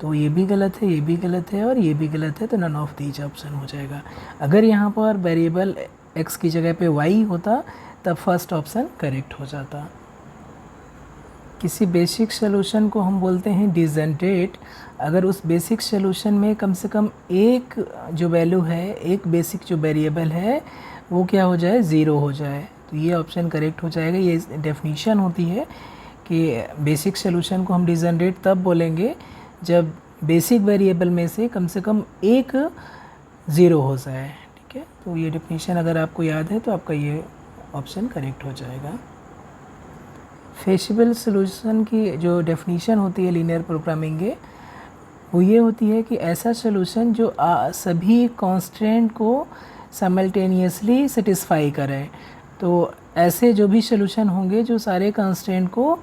तो ये भी गलत है, ये भी गलत है और ये भी गलत है, तो नन ऑफ दीज ऑप्शन हो जाएगा। अगर यहाँ पर वेरिएबल x की जगह पे y होता तब फर्स्ट ऑप्शन करेक्ट हो जाता। किसी बेसिक सोल्यूशन को हम बोलते हैं डिजेनरेट। अगर उस बेसिक सोल्यूशन में कम से कम एक जो वैल्यू है, एक बेसिक जो वेरिएबल है वो क्या हो जाए, 0 हो जाए, तो ये ऑप्शन करेक्ट हो जाएगा। ये डेफिनीशन होती है कि बेसिक सोल्यूशन को हम डिजेनरेट तब बोलेंगे जब बेसिक वेरिएबल में से कम एक 0 हो जाए, ठीक है। तो ये डेफिनीशन अगर आपको याद है तो आपका ये ऑप्शन करेक्ट हो जाएगा। फेसिबल सॉल्यूशन की जो डेफिनीशन होती है लीनियर प्रोग्रामिंग के, वो ये होती है कि ऐसा सॉल्यूशन जो सभी कांस्टेंट को साइमल्टेनियसली सेटिस्फाई करे। तो ऐसे जो भी सॉल्यूशन होंगे जो सारे कांस्टेंट को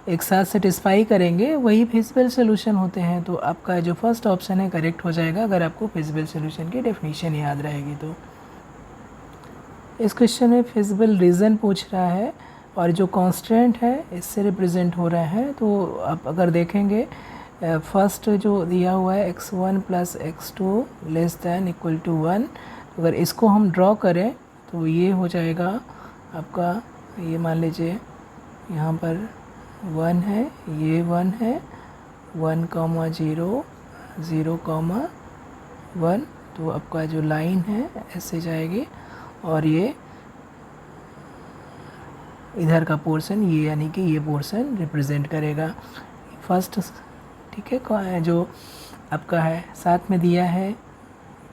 एक साथ सेटिस्फाई करेंगे वही फिजिबल सॉल्यूशन होते हैं। तो आपका जो फर्स्ट ऑप्शन है करेक्ट हो जाएगा अगर आपको फिजिबल सॉल्यूशन की डेफिनीशन याद रहेगी तो। इस क्वेश्चन में फिजिबल रीज़न पूछ रहा है और जो कांस्टेंट है इससे रिप्रेजेंट हो रहा है। तो आप अगर देखेंगे फर्स्ट जो दिया हुआ है x1 plus x2 less than equal to 1, अगर इसको हम ड्रॉ करें तो ये हो जाएगा आपका, ये मान लीजिए यहाँ पर 1 है, ये 1 है, 1, 0, 0, 1, तो आपका जो लाइन है ऐसे जाएगी और ये इधर का पोर्शन ये यानी कि ये पोर्शन रिप्रेजेंट करेगा फर्स्ट, ठीक है। जो आपका है साथ में दिया है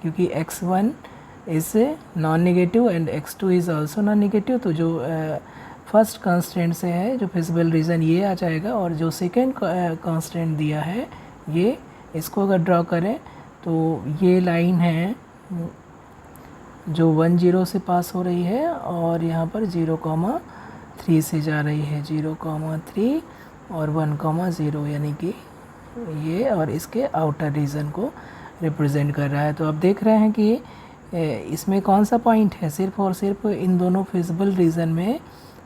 क्योंकि x1 is non negative and x2 is also known negative, तो जो फर्स्ट कांस्टेंट से है जो फिजिबल रीज़न ये आ जाएगा। और जो सेकेंड कांस्टेंट दिया है ये, इसको अगर ड्रॉ करें तो ये लाइन है जो 1 0 से पास हो रही है और यहाँ पर 0,3 से जा रही है, 0,3 और 1,0 यानी कि ये, और इसके आउटर रीजन को रिप्रेजेंट कर रहा है। तो आप देख रहे हैं कि इसमें कौन सा पॉइंट है, सिर्फ और सिर्फ इन दोनों फिजिबल रीजन में,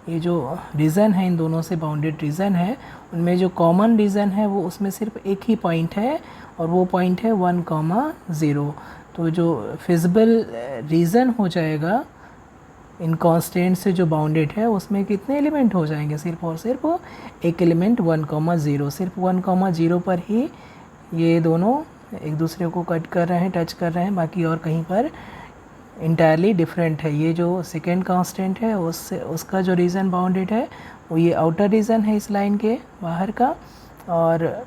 ये जो रीजन है इन दोनों से बाउंडेड रीजन है, उनमें जो कॉमन रीजन है वो उसमें सिर्फ एक ही पॉइंट है और वो पॉइंट है 1,0। तो जो फिजिबल रीजन हो जाएगा इन कांस्टेंट से जो बाउंडेड है उसमें कितने एलिमेंट हो जाएंगे, सिर्फ और सिर्फ एक एलिमेंट 1,0। सिर्फ 1,0 पर ही ये दोनों एक दूसरे को कट कर रहे हैं, टच कर रहे हैं, बाकी और कहीं पर इंटायरली डिफरेंट है। ये जो सेकेंड कांस्टेंट है उससे उसका जो रीजन बाउंडेड है वो ये आउटर रीजन है इस लाइन के बाहर का, और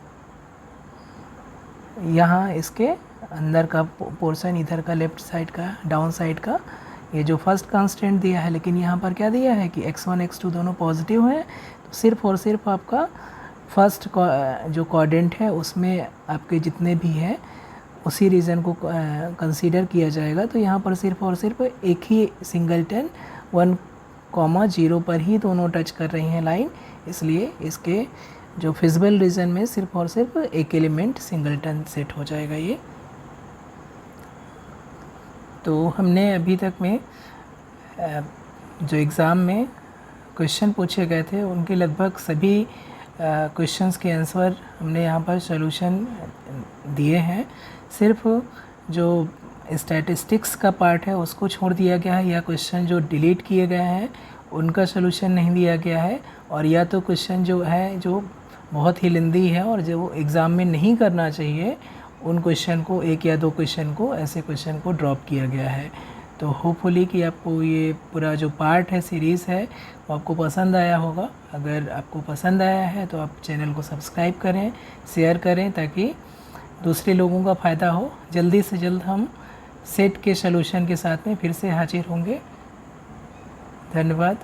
यहाँ इसके अंदर का पोर्शन इधर का लेफ्ट साइड का डाउन साइड का ये जो फर्स्ट कांस्टेंट दिया है। लेकिन यहाँ पर क्या दिया है कि x1 x2 दोनों पॉजिटिव हैं, तो सिर्फ और सिर्फ आपका फर्स्ट जो क्वाड्रेंट है उसमें आपके जितने भी हैं उसी रीजन को कंसीडर किया जाएगा। तो यहाँ पर सिर्फ और सिर्फ एक ही सिंगलटन 1,0 पर ही दोनों टच कर रही हैं लाइन, इसलिए इसके जो फिजिबल रीजन में सिर्फ और सिर्फ एक एलिमेंट सिंगलटन सेट हो जाएगा ये। तो हमने अभी तक में जो एग्ज़ाम में क्वेश्चन पूछे गए थे उनके लगभग सभी क्वेश्चंस के आंसर हमने यहाँ पर सॉल्यूशन दिए हैं। सिर्फ जो स्टैटिस्टिक्स का पार्ट है उसको छोड़ दिया गया है, या क्वेश्चन जो डिलीट किए गए हैं उनका सॉल्यूशन नहीं दिया गया है, और या तो क्वेश्चन जो है जो बहुत ही लेंदी है और जो एग्ज़ाम में नहीं करना चाहिए उन क्वेश्चन को, एक या दो क्वेश्चन को, ऐसे क्वेश्चन को ड्रॉप किया गया है। तो होपफुली कि आपको ये पूरा जो पार्ट है सीरीज़ है वो आपको पसंद आया होगा। अगर आपको पसंद आया है तो आप चैनल को सब्सक्राइब करें, शेयर करें, ताकि दूसरे लोगों का फ़ायदा हो। जल्दी से जल्द हम सेट के सॉल्यूशन के साथ में फिर से हाजिर होंगे। धन्यवाद।